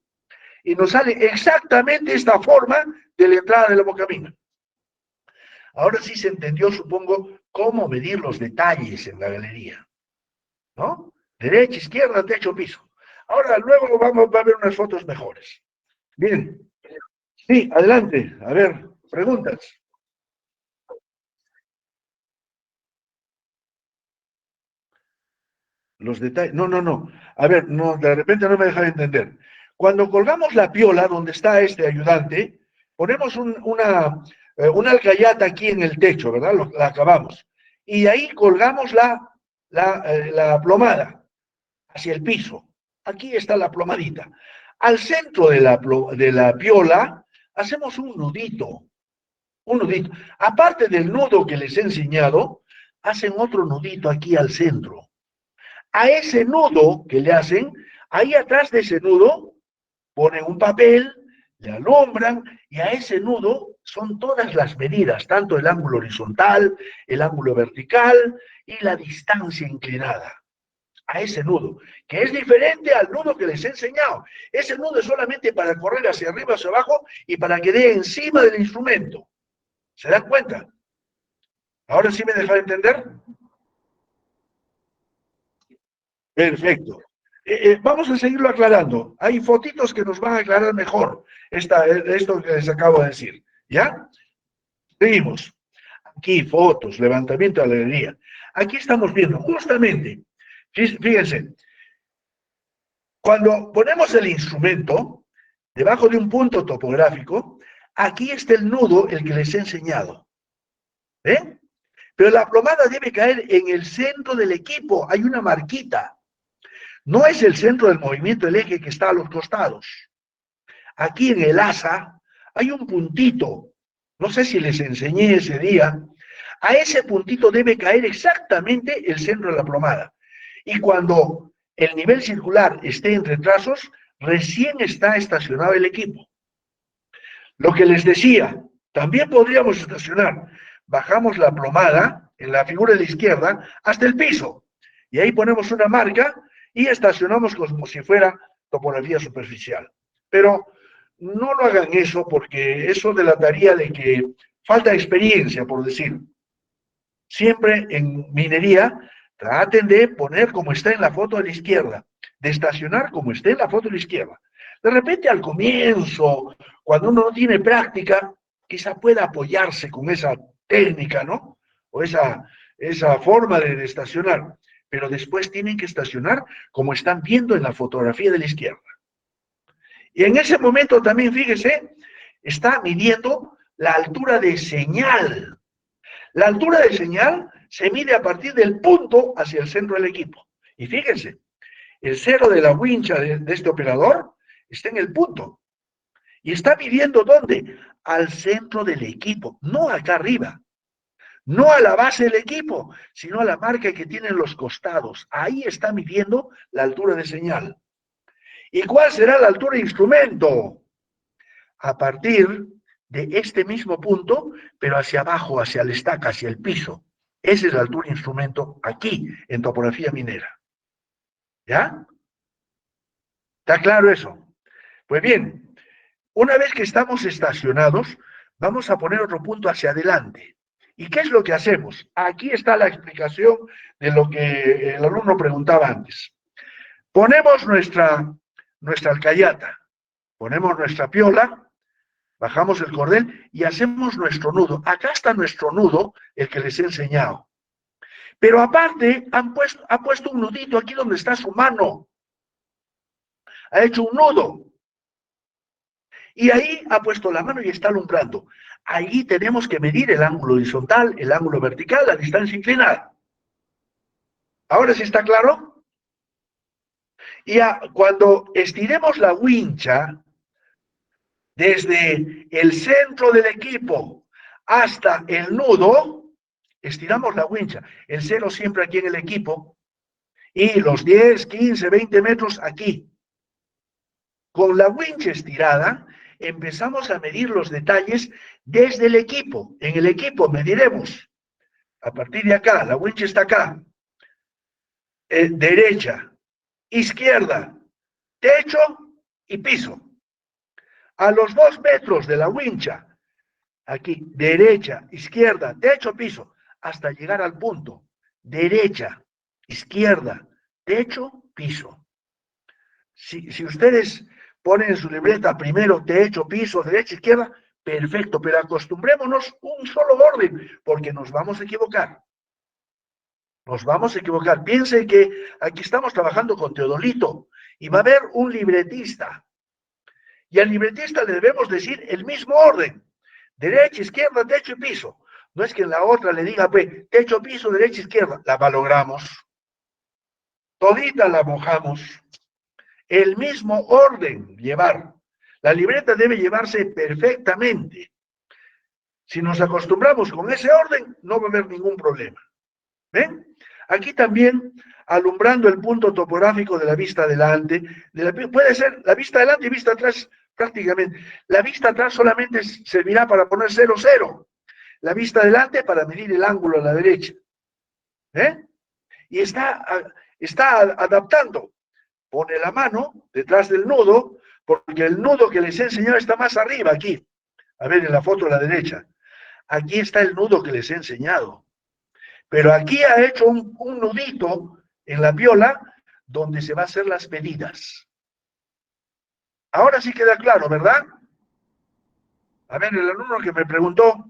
Y nos sale exactamente esta forma de la entrada de la bocamina. Ahora sí se entendió, supongo, cómo medir los detalles en la galería, ¿no? Derecha, izquierda, techo, piso. Ahora, luego va a ver unas fotos mejores. Bien. Sí, adelante. A ver, preguntas. Los detalles. No. A ver, no, de repente no me deja de entender. Cuando colgamos la piola, donde está este ayudante, ponemos una alcayata aquí en el techo, ¿verdad? La acabamos. Y ahí colgamos la plomada hacia el piso. Aquí está la plomadita. Al centro de la piola, hacemos un nudito. Un nudito. Aparte del nudo que les he enseñado, hacen otro nudito aquí al centro. A ese nudo que le hacen, ahí atrás de ese nudo, ponen un papel, le alumbran, y a ese nudo son todas las medidas, tanto el ángulo horizontal, el ángulo vertical y la distancia inclinada. A ese nudo, que es diferente al nudo que les he enseñado. Ese nudo es solamente para correr hacia arriba, hacia abajo y para que dé encima del instrumento. ¿Se dan cuenta? ¿Ahora sí me deja entender? Perfecto. Vamos a seguirlo aclarando. Hay fotitos que nos van a aclarar mejor esto que les acabo de decir. ¿Ya? Seguimos. Aquí, fotos, levantamiento de la galería. Aquí estamos viendo, justamente, fíjense, cuando ponemos el instrumento debajo de un punto topográfico, aquí está el nudo, el que les he enseñado. ¿Ven? Pero la plomada debe caer en el centro del equipo. Hay una marquita. No es el centro del movimiento del eje que está a los costados. Aquí en el asa hay un puntito. No sé si les enseñé ese día. A ese puntito debe caer exactamente el centro de la plomada. Y cuando el nivel circular esté entre trazos, recién está estacionado el equipo. Lo que les decía, también podríamos estacionar. Bajamos la plomada en la figura de la izquierda hasta el piso. Y ahí ponemos una marca y estacionamos como si fuera topografía superficial. Pero no lo hagan eso porque eso delataría de que falta experiencia, por decir. Siempre en minería traten de poner como está en la foto de la izquierda, de estacionar como está en la foto de la izquierda. De repente al comienzo, cuando uno no tiene práctica, quizá pueda apoyarse con esa técnica, ¿no? O esa forma de estacionar. Pero después tienen que estacionar como están viendo en la fotografía de la izquierda. Y en ese momento también, fíjese, está midiendo la altura de señal. La altura de señal se mide a partir del punto hacia el centro del equipo. Y fíjense, el cero de la wincha de este operador está en el punto. Y está midiendo ¿dónde? Al centro del equipo, no acá arriba. No a la base del equipo, sino a la marca que tienen los costados. Ahí está midiendo la altura de señal. ¿Y cuál será la altura de instrumento? A partir de este mismo punto, pero hacia abajo, hacia la estaca, hacia el piso. Esa es la altura de instrumento aquí, en topografía minera. ¿Ya? ¿Está claro eso? Pues bien, una vez que estamos estacionados, vamos a poner otro punto hacia adelante. ¿Y qué es lo que hacemos? Aquí está la explicación de lo que el alumno preguntaba antes. Ponemos nuestra alcayata, ponemos nuestra piola, bajamos el cordel y hacemos nuestro nudo. Acá está nuestro nudo, el que les he enseñado. Pero aparte, ha puesto un nudito aquí donde está su mano. Ha hecho un nudo. Y ahí ha puesto la mano y está alumbrando. Ahí tenemos que medir el ángulo horizontal, el ángulo vertical, la distancia inclinada. ¿Ahora sí está claro? Y cuando estiremos la wincha, desde el centro del equipo hasta el nudo, estiramos la wincha. El cero siempre aquí en el equipo y los 10, 15, 20 metros aquí. Con la wincha estirada, empezamos a medir los detalles desde el equipo. En el equipo mediremos, a partir de acá, la wincha está acá, derecha, izquierda, techo y piso. A los 2 metros de la wincha, aquí, derecha, izquierda, techo, piso, hasta llegar al punto, derecha, izquierda, techo, piso. Si ustedes ponen en su libreta primero techo, piso, derecha, izquierda, perfecto, pero acostumbrémonos un solo orden, porque nos vamos a equivocar. Nos vamos a equivocar. Piensen que aquí estamos trabajando con Teodolito y va a haber un libretista. Y al libretista le debemos decir el mismo orden. Derecha, izquierda, techo y piso. No es que en la otra le diga, pues, techo, piso, derecha, izquierda. La malogramos. Todita la mojamos. El mismo orden llevar. La libreta debe llevarse perfectamente. Si nos acostumbramos con ese orden, no va a haber ningún problema. ¿Ven? Aquí también alumbrando el punto topográfico de la vista adelante, puede ser la vista adelante y vista atrás prácticamente. La vista atrás solamente servirá para poner 0, 0. La vista adelante para medir el ángulo a la derecha. Y está adaptando. Pone la mano detrás del nudo, porque el nudo que les he enseñado está más arriba aquí. A ver, en la foto a la derecha. Aquí está el nudo que les he enseñado. Pero aquí ha hecho un nudito en la viola donde se va a hacer las medidas. Ahora sí queda claro, ¿verdad? A ver, el alumno que me preguntó.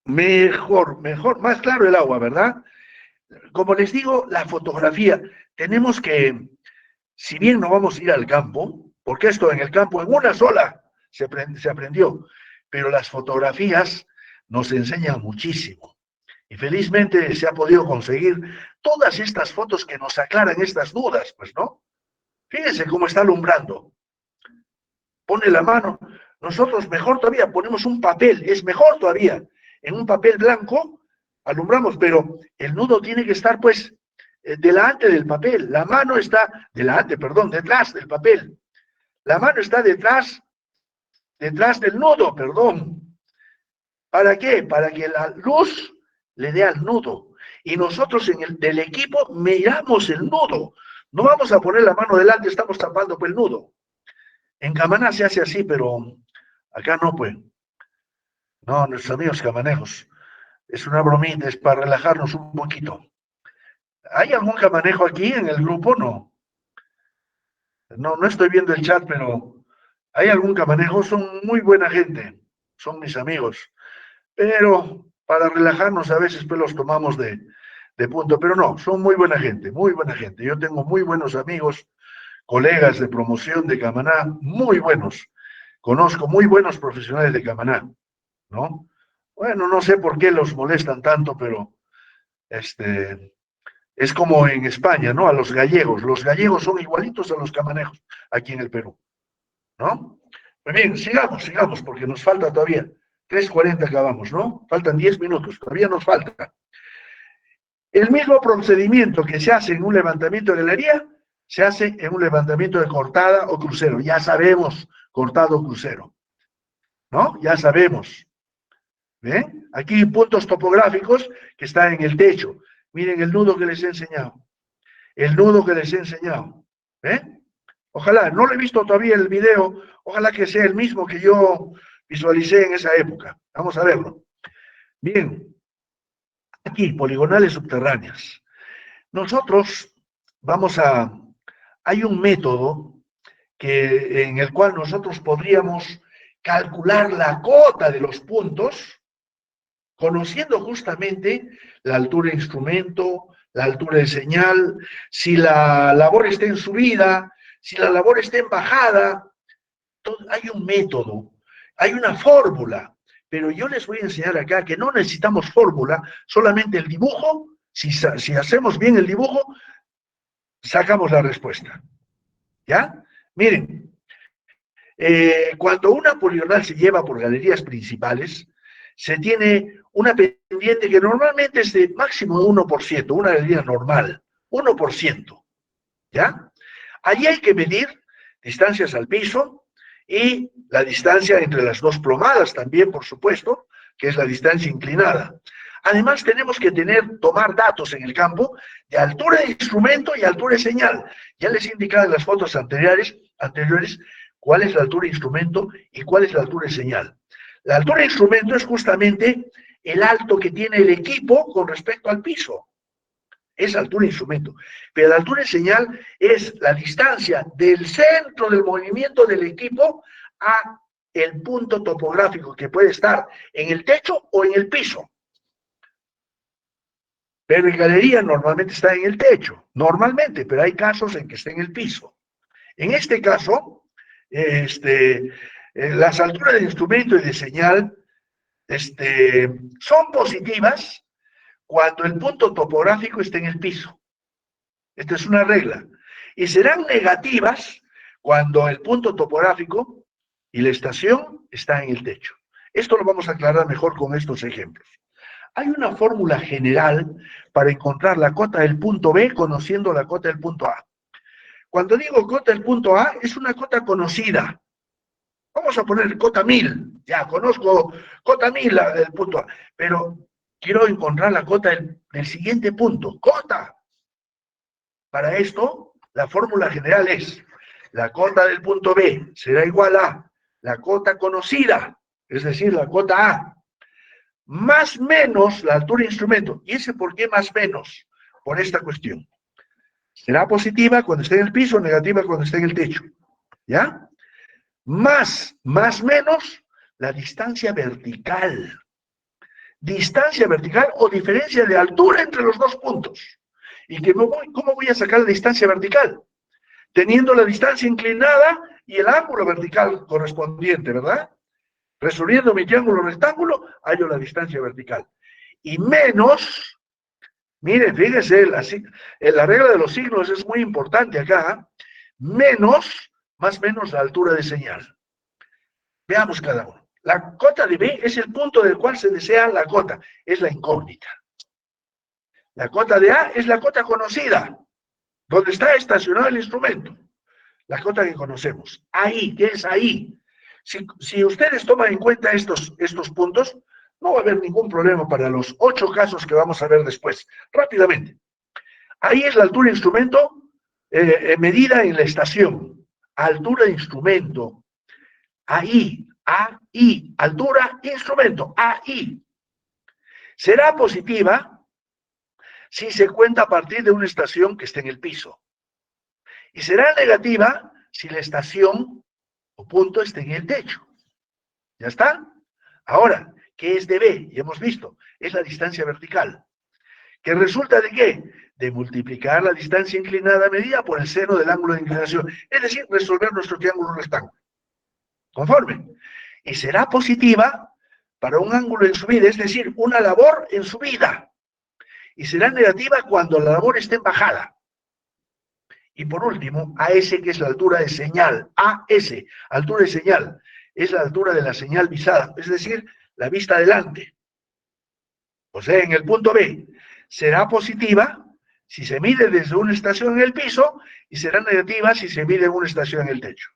Mejor, más claro el agua, ¿verdad? Como les digo, la fotografía, tenemos que, si bien no vamos a ir al campo, porque esto en el campo en una sola se aprendió, pero las fotografías nos enseñan muchísimo. Y felizmente se ha podido conseguir todas estas fotos que nos aclaran estas dudas, pues, ¿no? Fíjense cómo está alumbrando. Pone la mano. Nosotros mejor todavía ponemos un papel, es mejor todavía. En un papel blanco alumbramos, pero el nudo tiene que estar, pues, delante del papel. La mano está, detrás del papel. La mano está detrás del nudo, perdón. ¿Para qué? Para que la luz le dé al nudo. Y nosotros del equipo miramos el nudo. No vamos a poner la mano delante, estamos tapando pues, el nudo. En Camaná se hace así, pero acá no, pues. No, nuestros amigos camanejos. Es una bromita, es para relajarnos un poquito. ¿Hay algún camanejo aquí en el grupo? No. No estoy viendo el chat, pero ¿hay algún camanejo? Son muy buena gente. Son mis amigos. Pero para relajarnos a veces pues los tomamos de punto. Pero no, son muy buena gente, muy buena gente. Yo tengo muy buenos amigos, colegas de promoción de Camaná, muy buenos. Conozco muy buenos profesionales de Camaná, ¿no? Bueno, no sé por qué los molestan tanto, pero es como en España, ¿no? A los gallegos son igualitos a los camanejos aquí en el Perú, ¿no? Pues bien, sigamos, porque nos falta todavía 3:40 acabamos, ¿no? Faltan 10 minutos, todavía nos falta. El mismo procedimiento que se hace en un levantamiento de galería, se hace en un levantamiento de cortada o crucero. Ya sabemos, cortado o crucero, ¿no? Ya sabemos. ¿Ven? Aquí puntos topográficos que están en el techo. Miren el nudo que les he enseñado. El nudo que les he enseñado. ¿Ven? Ojalá, no lo he visto todavía el video, ojalá que sea el mismo que yo visualicé en esa época. Vamos a verlo. Bien. Aquí, poligonales subterráneas. Nosotros hay un método en el cual nosotros podríamos calcular la cota de los puntos, conociendo justamente la altura de instrumento, la altura de señal, si la labor está en subida, si la labor está en bajada. Hay un método, hay una fórmula, pero yo les voy a enseñar acá que no necesitamos fórmula, solamente el dibujo. Si hacemos bien el dibujo, sacamos la respuesta. ¿Ya? Miren, cuando una poligonal se lleva por galerías principales, se tiene una pendiente que normalmente es de máximo 1%, una galería normal, 1%. ¿Ya? Allí hay que medir distancias al piso y la distancia entre las dos plomadas también, por supuesto, que es la distancia inclinada. Además, tenemos que tomar datos en el campo de altura de instrumento y altura de señal. Ya les he indicado en las fotos anteriores cuál es la altura de instrumento y cuál es la altura de señal. La altura de instrumento es justamente el alto que tiene el equipo con respecto al piso. Es altura de instrumento. Pero la altura de señal es la distancia del centro del movimiento del equipo a el punto topográfico que puede estar en el techo o en el piso. Pero en galería normalmente está en el techo, normalmente, pero hay casos en que está en el piso. En este caso, las alturas de instrumento y de señal son positivas cuando el punto topográfico está en el piso. Esta es una regla. Y serán negativas cuando el punto topográfico y la estación están en el techo. Esto lo vamos a aclarar mejor con estos ejemplos. Hay una fórmula general para encontrar la cota del punto B conociendo la cota del punto A. Cuando digo cota del punto A, es una cota conocida. Vamos a poner cota 1000. Ya conozco cota 1000 del punto A, pero quiero encontrar la cota del siguiente punto. Cota. Para esto, la fórmula general es la cota del punto B será igual a la cota conocida, es decir, la cota A, más menos la altura de instrumento. ¿Y ese por qué más menos? Por esta cuestión. Será positiva cuando esté en el piso, negativa cuando esté en el techo. ¿Ya? Más menos la distancia vertical. Distancia vertical o diferencia de altura entre los dos puntos. ¿Y cómo voy a sacar la distancia vertical? Teniendo la distancia inclinada y el ángulo vertical correspondiente, ¿verdad? Resolviendo mi triángulo rectángulo, hallo la distancia vertical. Y menos, miren, fíjense, la regla de los signos es muy importante acá, menos, más menos la altura de señal. Veamos cada uno. La cota de B es el punto del cual se desea la cota, es la incógnita. La cota de A es la cota conocida, donde está estacionado el instrumento. La cota que conocemos. Ahí, ¿qué es ahí? Si ustedes toman en cuenta estos puntos, no va a haber ningún problema para los 8 casos que vamos a ver después. Rápidamente. Ahí es la altura de instrumento medida en la estación. Altura de instrumento. Ahí, ahí. Altura instrumento. Ahí. Será positiva si se cuenta a partir de una estación que esté en el piso. Y será negativa si la estación o punto esté en el techo. ¿Ya está? Ahora, ¿qué es de B? Ya hemos visto, es la distancia vertical. ¿Que resulta de qué? De multiplicar la distancia inclinada medida por el seno del ángulo de inclinación. Es decir, resolver nuestro triángulo rectángulo. ¿Conforme? Y será positiva para un ángulo en subida, es decir, una labor en subida. Y será negativa cuando la labor esté en bajada. Y por último, AS, que es la altura de señal. AS, altura de señal, es la altura de la señal visada, es decir, la vista adelante. O sea, en el punto B, será positiva si se mide desde una estación en el piso y será negativa si se mide en una estación en el techo.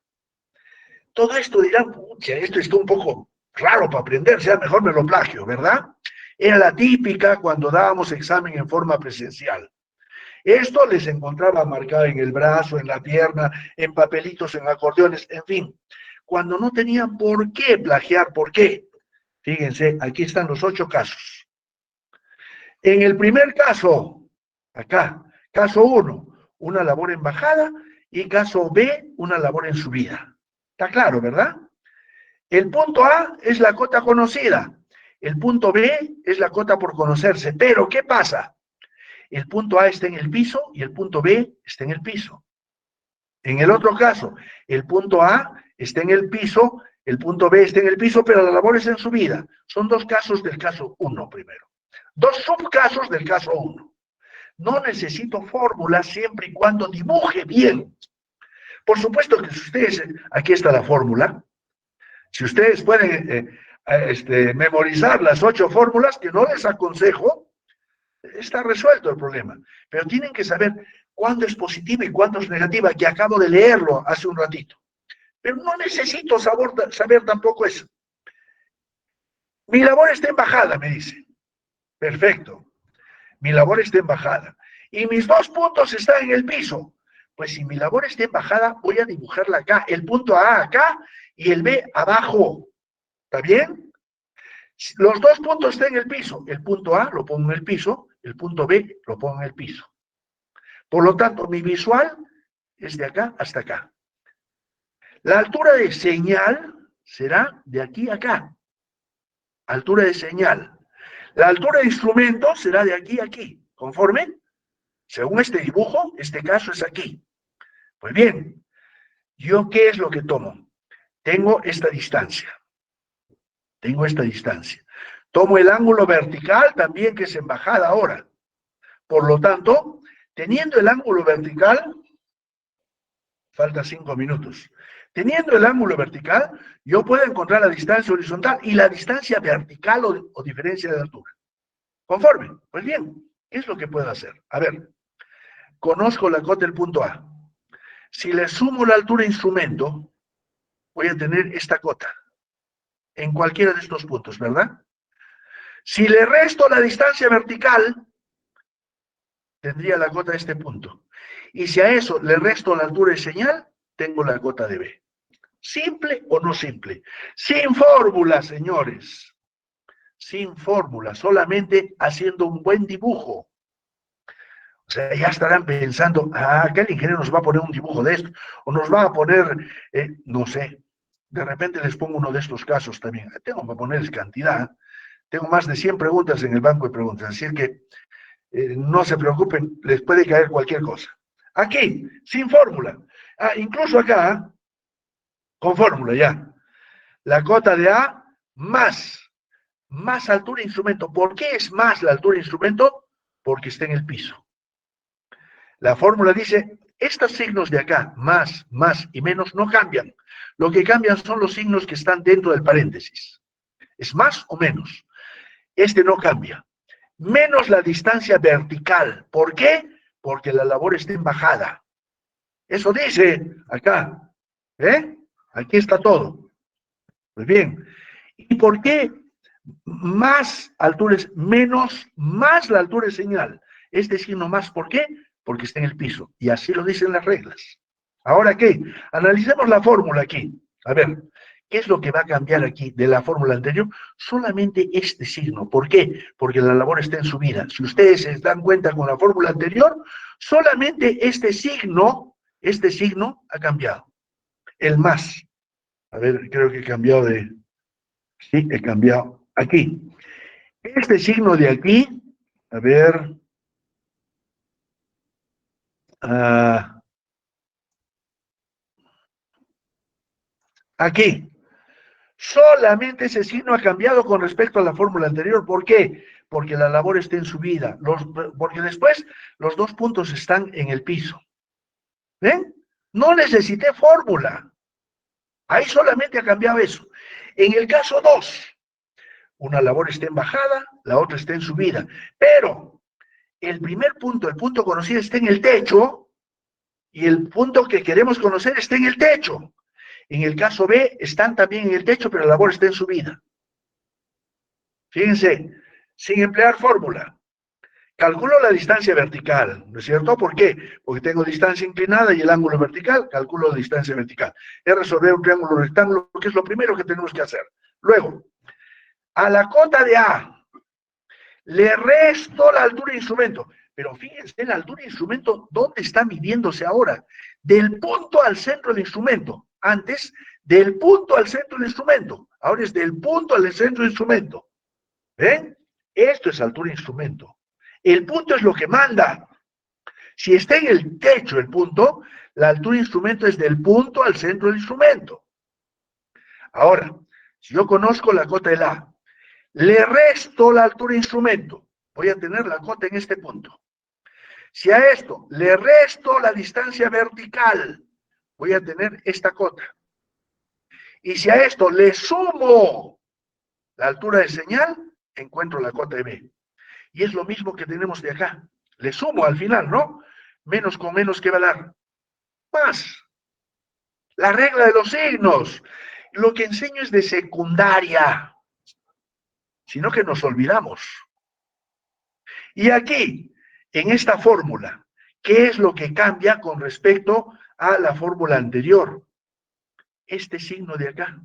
Todo esto dirán, pucha, esto está un poco raro para aprender, sea mejor me lo plagio, ¿verdad? Era la típica cuando dábamos examen en forma presencial. Esto les encontraba marcado en el brazo, en la pierna, en papelitos, en acordeones, en fin. Cuando no tenían por qué plagiar, ¿por qué? Fíjense, aquí están los 8 casos. En el primer caso, acá, caso 1, una labor en bajada, y caso B, una labor en subida. Está claro, ¿verdad? El punto A es la cota conocida, el punto B es la cota por conocerse, pero ¿qué pasa? El punto A está en el piso y el punto B está en el piso. En el otro caso, el punto A está en el piso, el punto B está en el piso, pero la labor es en subida. Son 2 casos del caso 1 primero. 2 subcasos del caso 1. No necesito fórmulas siempre y cuando dibuje bien. Por supuesto que si ustedes, aquí está la fórmula, si ustedes pueden memorizar las 8 fórmulas, que no les aconsejo, está resuelto el problema. Pero tienen que saber cuándo es positiva y cuándo es negativa, que acabo de leerlo hace un ratito. Pero no necesito saber tampoco eso. Mi labor está en bajada, me dice. Perfecto. Mi labor está en bajada. Y mis 2 puntos están en el piso. Pues si mi labor está en bajada, voy a dibujarla acá. El punto A acá y el B abajo. ¿Está bien? Los 2 puntos están en el piso. El punto A lo pongo en el piso, el punto B lo pongo en el piso. Por lo tanto, mi visual es de acá hasta acá. La altura de señal será de aquí a acá. Altura de señal. La altura de instrumento será de aquí a aquí. ¿Conforme? Según este dibujo, este caso es aquí. Pues bien, ¿yo qué es lo que tomo? Tengo esta distancia. Tengo esta distancia. Tomo el ángulo vertical también, que es en bajada ahora. Por lo tanto, teniendo el ángulo vertical, falta 5 minutos. Teniendo el ángulo vertical, yo puedo encontrar la distancia horizontal y la distancia vertical o diferencia de altura. Conforme. Pues bien, ¿qué es lo que puedo hacer? A ver, conozco la cota del punto A. Si le sumo la altura de instrumento, voy a tener esta cota en cualquiera de estos puntos, ¿verdad? Si le resto la distancia vertical, tendría la cota de este punto. Y si a eso le resto la altura de señal, tengo la cota de B. ¿Simple o no simple? Sin fórmula, señores. Sin fórmula, solamente haciendo un buen dibujo. O sea, ya estarán pensando, que el ingeniero nos va a poner un dibujo de esto, o nos va a poner, no sé, de repente les pongo uno de estos casos también. Tengo que ponerles cantidad. Tengo más de 100 preguntas en el banco de preguntas, así que no se preocupen, les puede caer cualquier cosa. Aquí, sin fórmula. Incluso acá, con fórmula ya. La cota de A más altura de instrumento. ¿Por qué es más la altura de instrumento? Porque está en el piso. La fórmula dice, estos signos de acá, más y menos, no cambian. Lo que cambian son los signos que están dentro del paréntesis. Es más o menos. Este no cambia. Menos la distancia vertical. ¿Por qué? Porque la labor está en bajada. Eso dice acá. Aquí está todo. Pues bien. ¿Y por qué más altura es menos, más la altura de señal? Este signo más, ¿por qué? Porque está en el piso. Y así lo dicen las reglas. ¿Ahora qué? Analicemos la fórmula aquí. A ver, ¿qué es lo que va a cambiar aquí de la fórmula anterior? Solamente este signo. ¿Por qué? Porque la labor está en subida. Si ustedes se dan cuenta con la fórmula anterior, solamente este signo ha cambiado. El más. A ver, creo que he cambiado de... Sí, he cambiado. Aquí. Este signo de aquí, a ver... aquí. Solamente ese signo ha cambiado con respecto a la fórmula anterior. ¿Por qué? Porque la labor está en subida. Porque después los dos puntos están en el piso. ¿Ven? No necesité fórmula. Ahí solamente ha cambiado eso. En el caso 2, una labor está en bajada, la otra está en subida. Pero el primer punto, el punto conocido, está en el techo y el punto que queremos conocer está en el techo. En el caso B, están también en el techo, pero la labor está en subida. Fíjense, sin emplear fórmula. Calculo la distancia vertical, ¿no es cierto? ¿Por qué? Porque tengo distancia inclinada y el ángulo vertical, calculo la distancia vertical. Es resolver un triángulo rectángulo, que es lo primero que tenemos que hacer. Luego, a la cota de A, le resto la altura de instrumento. Pero fíjense, la altura de instrumento, ¿dónde está midiéndose ahora? Del punto al centro del instrumento. Antes, del punto al centro del instrumento. Ahora es del punto al centro del instrumento. ¿Ven? Esto es altura de instrumento. El punto es lo que manda. Si está en el techo el punto, la altura de instrumento es del punto al centro del instrumento. Ahora, si yo conozco la cota de la, le resto la altura de instrumento, voy a tener la cota en este punto. Si a esto le resto la distancia vertical, voy a tener esta cota. Y si a esto le sumo la altura de señal, encuentro la cota de B. Y es lo mismo que tenemos de acá. Le sumo al final, ¿no? Menos con menos, ¿qué va a dar? Más. La regla de los signos. Lo que enseño es de secundaria. Sino que nos olvidamos. Y aquí, en esta fórmula, ¿qué es lo que cambia con respecto a la fórmula anterior? Este signo de acá.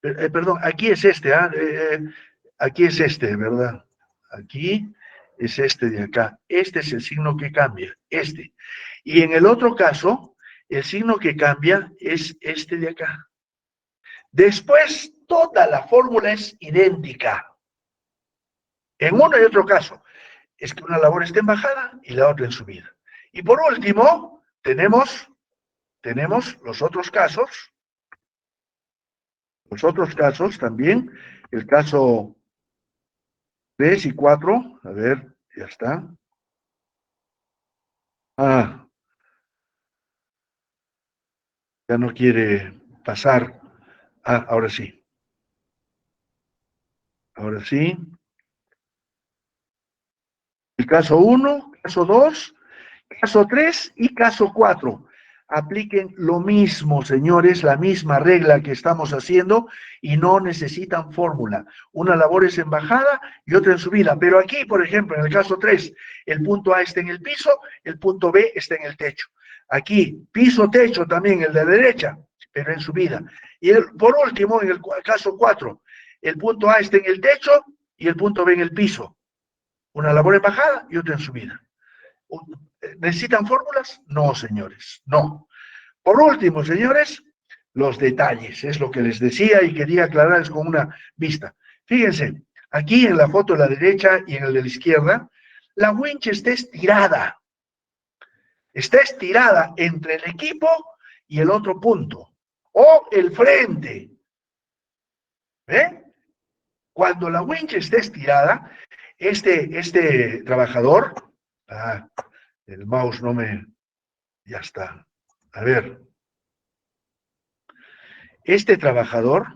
Perdón, aquí es este, aquí es este, ¿verdad? Aquí es este de acá. Este es el signo que cambia, este. Y en el otro caso, el signo que cambia es este de acá. Después, toda la fórmula es idéntica. En uno y otro caso, es que una labor está en bajada y la otra en subida. Y por último, tenemos los otros casos. Los otros casos también, el caso 3 y 4, a ver, ya está. Ya no quiere pasar. Ahora sí. Ahora sí. caso 1, caso 2, caso 3 y caso 4. Apliquen lo mismo, señores, la misma regla que estamos haciendo y no necesitan fórmula. Una labor es en bajada y otra en subida. Pero aquí, por ejemplo, en el caso 3, el punto A está en el piso, el punto B está en el techo. Aquí, piso, techo también, el de la derecha, pero en subida. Y por último, en el caso 4, el punto A está en el techo y el punto B en el piso. Una labor en bajada y otra en subida. ¿Necesitan fórmulas? No, señores, no. Por último, señores, los detalles, es lo que les decía y quería aclararles con una vista. Fíjense, aquí en la foto de la derecha y en el de la izquierda, la winch está estirada. Está estirada entre el equipo y el otro punto, o el frente. ¿Ven? Cuando la winch está estirada, este trabajador, el mouse no me, ya está, a ver, este trabajador,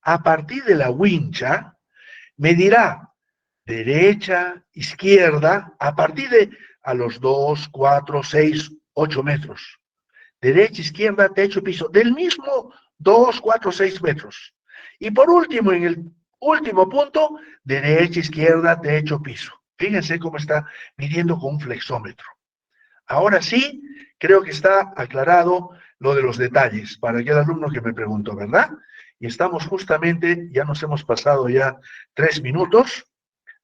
a partir de la wincha, medirá derecha, izquierda, a partir de a los 2, 4, 6, 8 metros. Derecha, izquierda, techo, piso, del mismo 2, 4, 6 metros. Y por último, en el último punto, derecha, izquierda, techo, piso. Fíjense cómo está midiendo con un flexómetro. Ahora sí, creo que está aclarado lo de los detalles para aquel alumno que me preguntó, ¿verdad? Y estamos justamente, ya nos hemos pasado ya 3 minutos,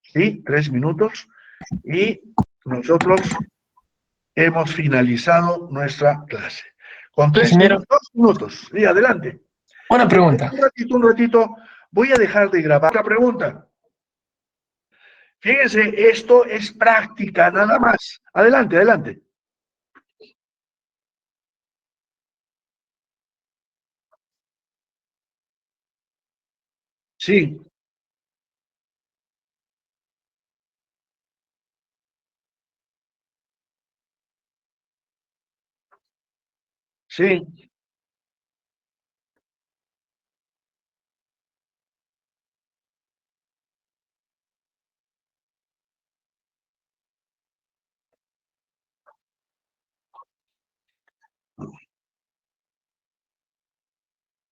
¿sí? 3 minutos, y nosotros hemos finalizado nuestra clase. Con 3 Ingeniero, minutos, 2 minutos. Sí, adelante. una pregunta. Un ratito, voy a dejar de grabar. Otra pregunta. Fíjense, esto es práctica, nada más. Adelante, adelante. Sí, sí.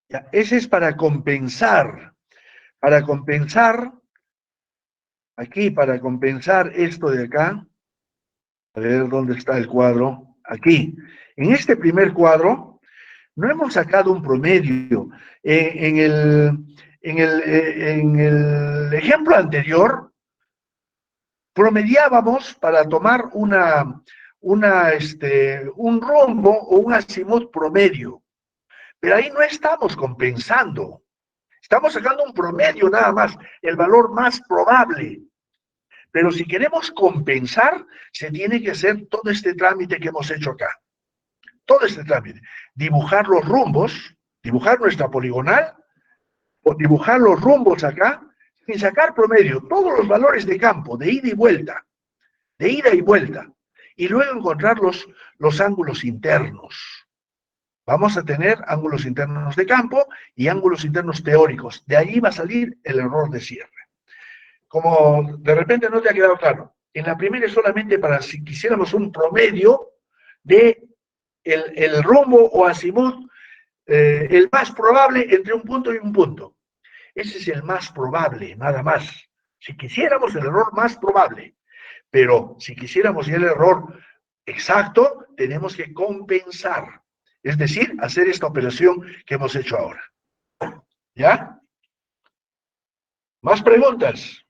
Ya, ese es para compensar. Para compensar, aquí, para compensar esto de acá. A ver dónde está el cuadro. Aquí. En este primer cuadro, no hemos sacado un promedio. En el ejemplo anterior, promediábamos para tomar un rombo o un azimut promedio. Pero ahí no estamos compensando. Estamos sacando un promedio nada más, el valor más probable. Pero si queremos compensar, se tiene que hacer todo este trámite que hemos hecho acá. Todo este trámite. Dibujar los rumbos, dibujar nuestra poligonal, o dibujar los rumbos acá, sin sacar promedio, todos los valores de campo, de ida y vuelta, de ida y vuelta, y luego encontrar los ángulos internos. Vamos a tener ángulos internos de campo y ángulos internos teóricos. De ahí va a salir el error de cierre. Como de repente no te ha quedado claro, en la primera es solamente para si quisiéramos un promedio de el rombo o azimut, el más probable entre un punto y un punto. Ese es el más probable, nada más. Si quisiéramos el error más probable, pero si quisiéramos ya el error exacto, tenemos que compensar. Es decir, hacer esta operación que hemos hecho ahora. ¿Ya? ¿Más preguntas?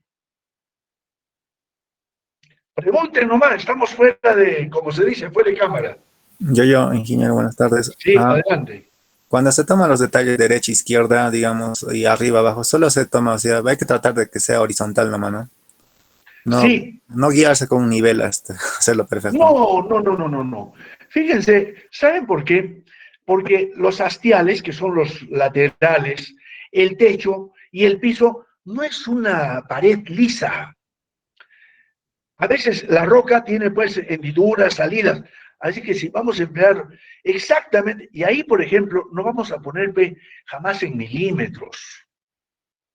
Pregunten nomás, estamos fuera de, como se dice, fuera de cámara. Ingeniero, buenas tardes. Sí, adelante. Cuando se toman los detalles derecha, izquierda, digamos, y arriba, abajo, solo se toma, o sea, hay que tratar de que sea horizontal nomás, ¿no? No, Sí. No guiarse con un nivel hasta hacerlo perfecto. No. Fíjense, ¿saben por qué? Porque los hastiales, que son los laterales, el techo y el piso, no es una pared lisa. A veces la roca tiene pues hendiduras, salidas. Así que si vamos a emplear exactamente, y ahí por ejemplo, no vamos a poner jamás en milímetros.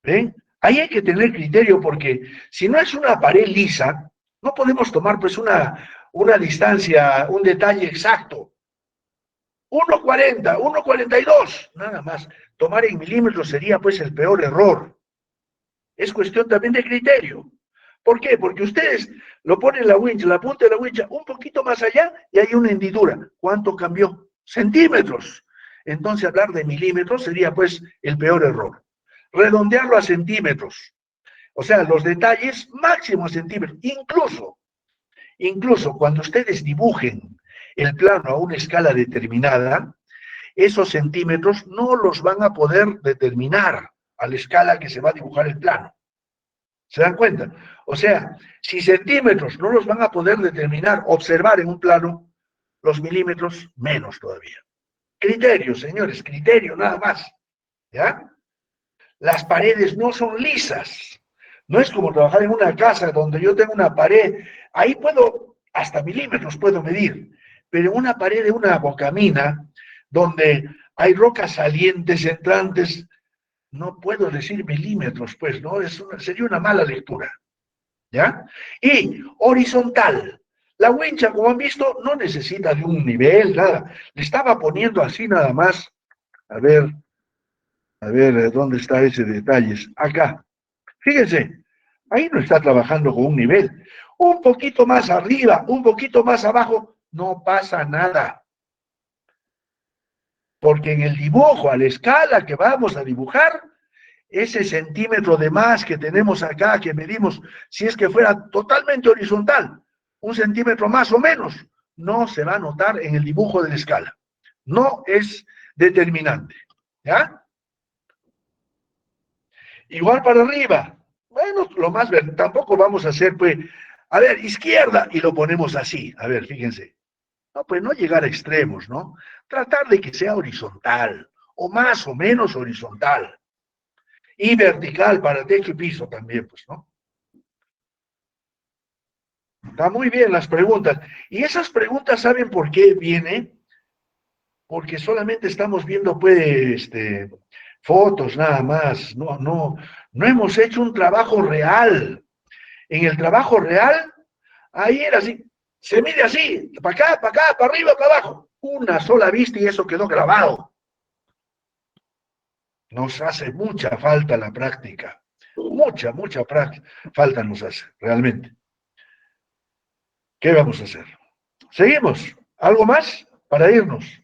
¿Ven? Ahí hay que tener criterio porque si no es una pared lisa, No podemos tomar pues una distancia, un detalle exacto. 1,40, 1,42, nada más. Tomar en milímetros sería pues el peor error. Es cuestión también de criterio. ¿Por qué? Porque ustedes lo ponen la wincha, la punta de la wincha un poquito más allá y hay una hendidura. ¿Cuánto cambió? Centímetros. Entonces hablar de milímetros sería pues el peor error. Redondearlo a centímetros. O sea, los detalles máximo a centímetros. Incluso cuando ustedes dibujen el plano a una escala determinada, esos centímetros no los van a poder determinar a la escala que se va a dibujar el plano. ¿Se dan cuenta? O sea, si centímetros no los van a poder determinar, observar en un plano, los milímetros menos todavía. Criterio, señores, criterio nada más. ¿Ya? Las paredes no son lisas. No es como trabajar en una casa donde yo tengo una pared, ahí puedo, hasta milímetros puedo medir, pero en una pared de una bocamina, donde hay rocas salientes, entrantes, no puedo decir milímetros, pues, ¿no? Sería una mala lectura, ¿ya? Y horizontal. La wincha, como han visto, no necesita de un nivel, nada. Le estaba poniendo así nada más. A ver, ¿dónde está ese detalle? Acá. Fíjense, ahí no está trabajando con un nivel. Un poquito más arriba, un poquito más abajo, no pasa nada. Porque en el dibujo, a la escala que vamos a dibujar, ese centímetro de más que tenemos acá, que medimos, si es que fuera totalmente horizontal, 1 centímetro más o menos, no se va a notar en el dibujo de la escala. No es determinante. ¿Ya? Igual para arriba. Bueno, lo más, tampoco vamos a hacer, pues, a ver, izquierda, y lo ponemos así. A ver, fíjense. No, pues no llegar a extremos, ¿no? Tratar de que sea horizontal, o más o menos horizontal. Y vertical para techo y piso también, pues, ¿no? Está muy bien las preguntas. Y esas preguntas, ¿saben por qué viene? Porque solamente estamos viendo, pues, fotos nada más. No hemos hecho un trabajo real. En el trabajo real, ahí era así, se mide así, para acá, para arriba, para abajo. Una sola vista y eso quedó grabado. Nos hace mucha falta la práctica. Mucha falta nos hace, realmente. ¿Qué vamos a hacer? Seguimos. ¿Algo más para irnos?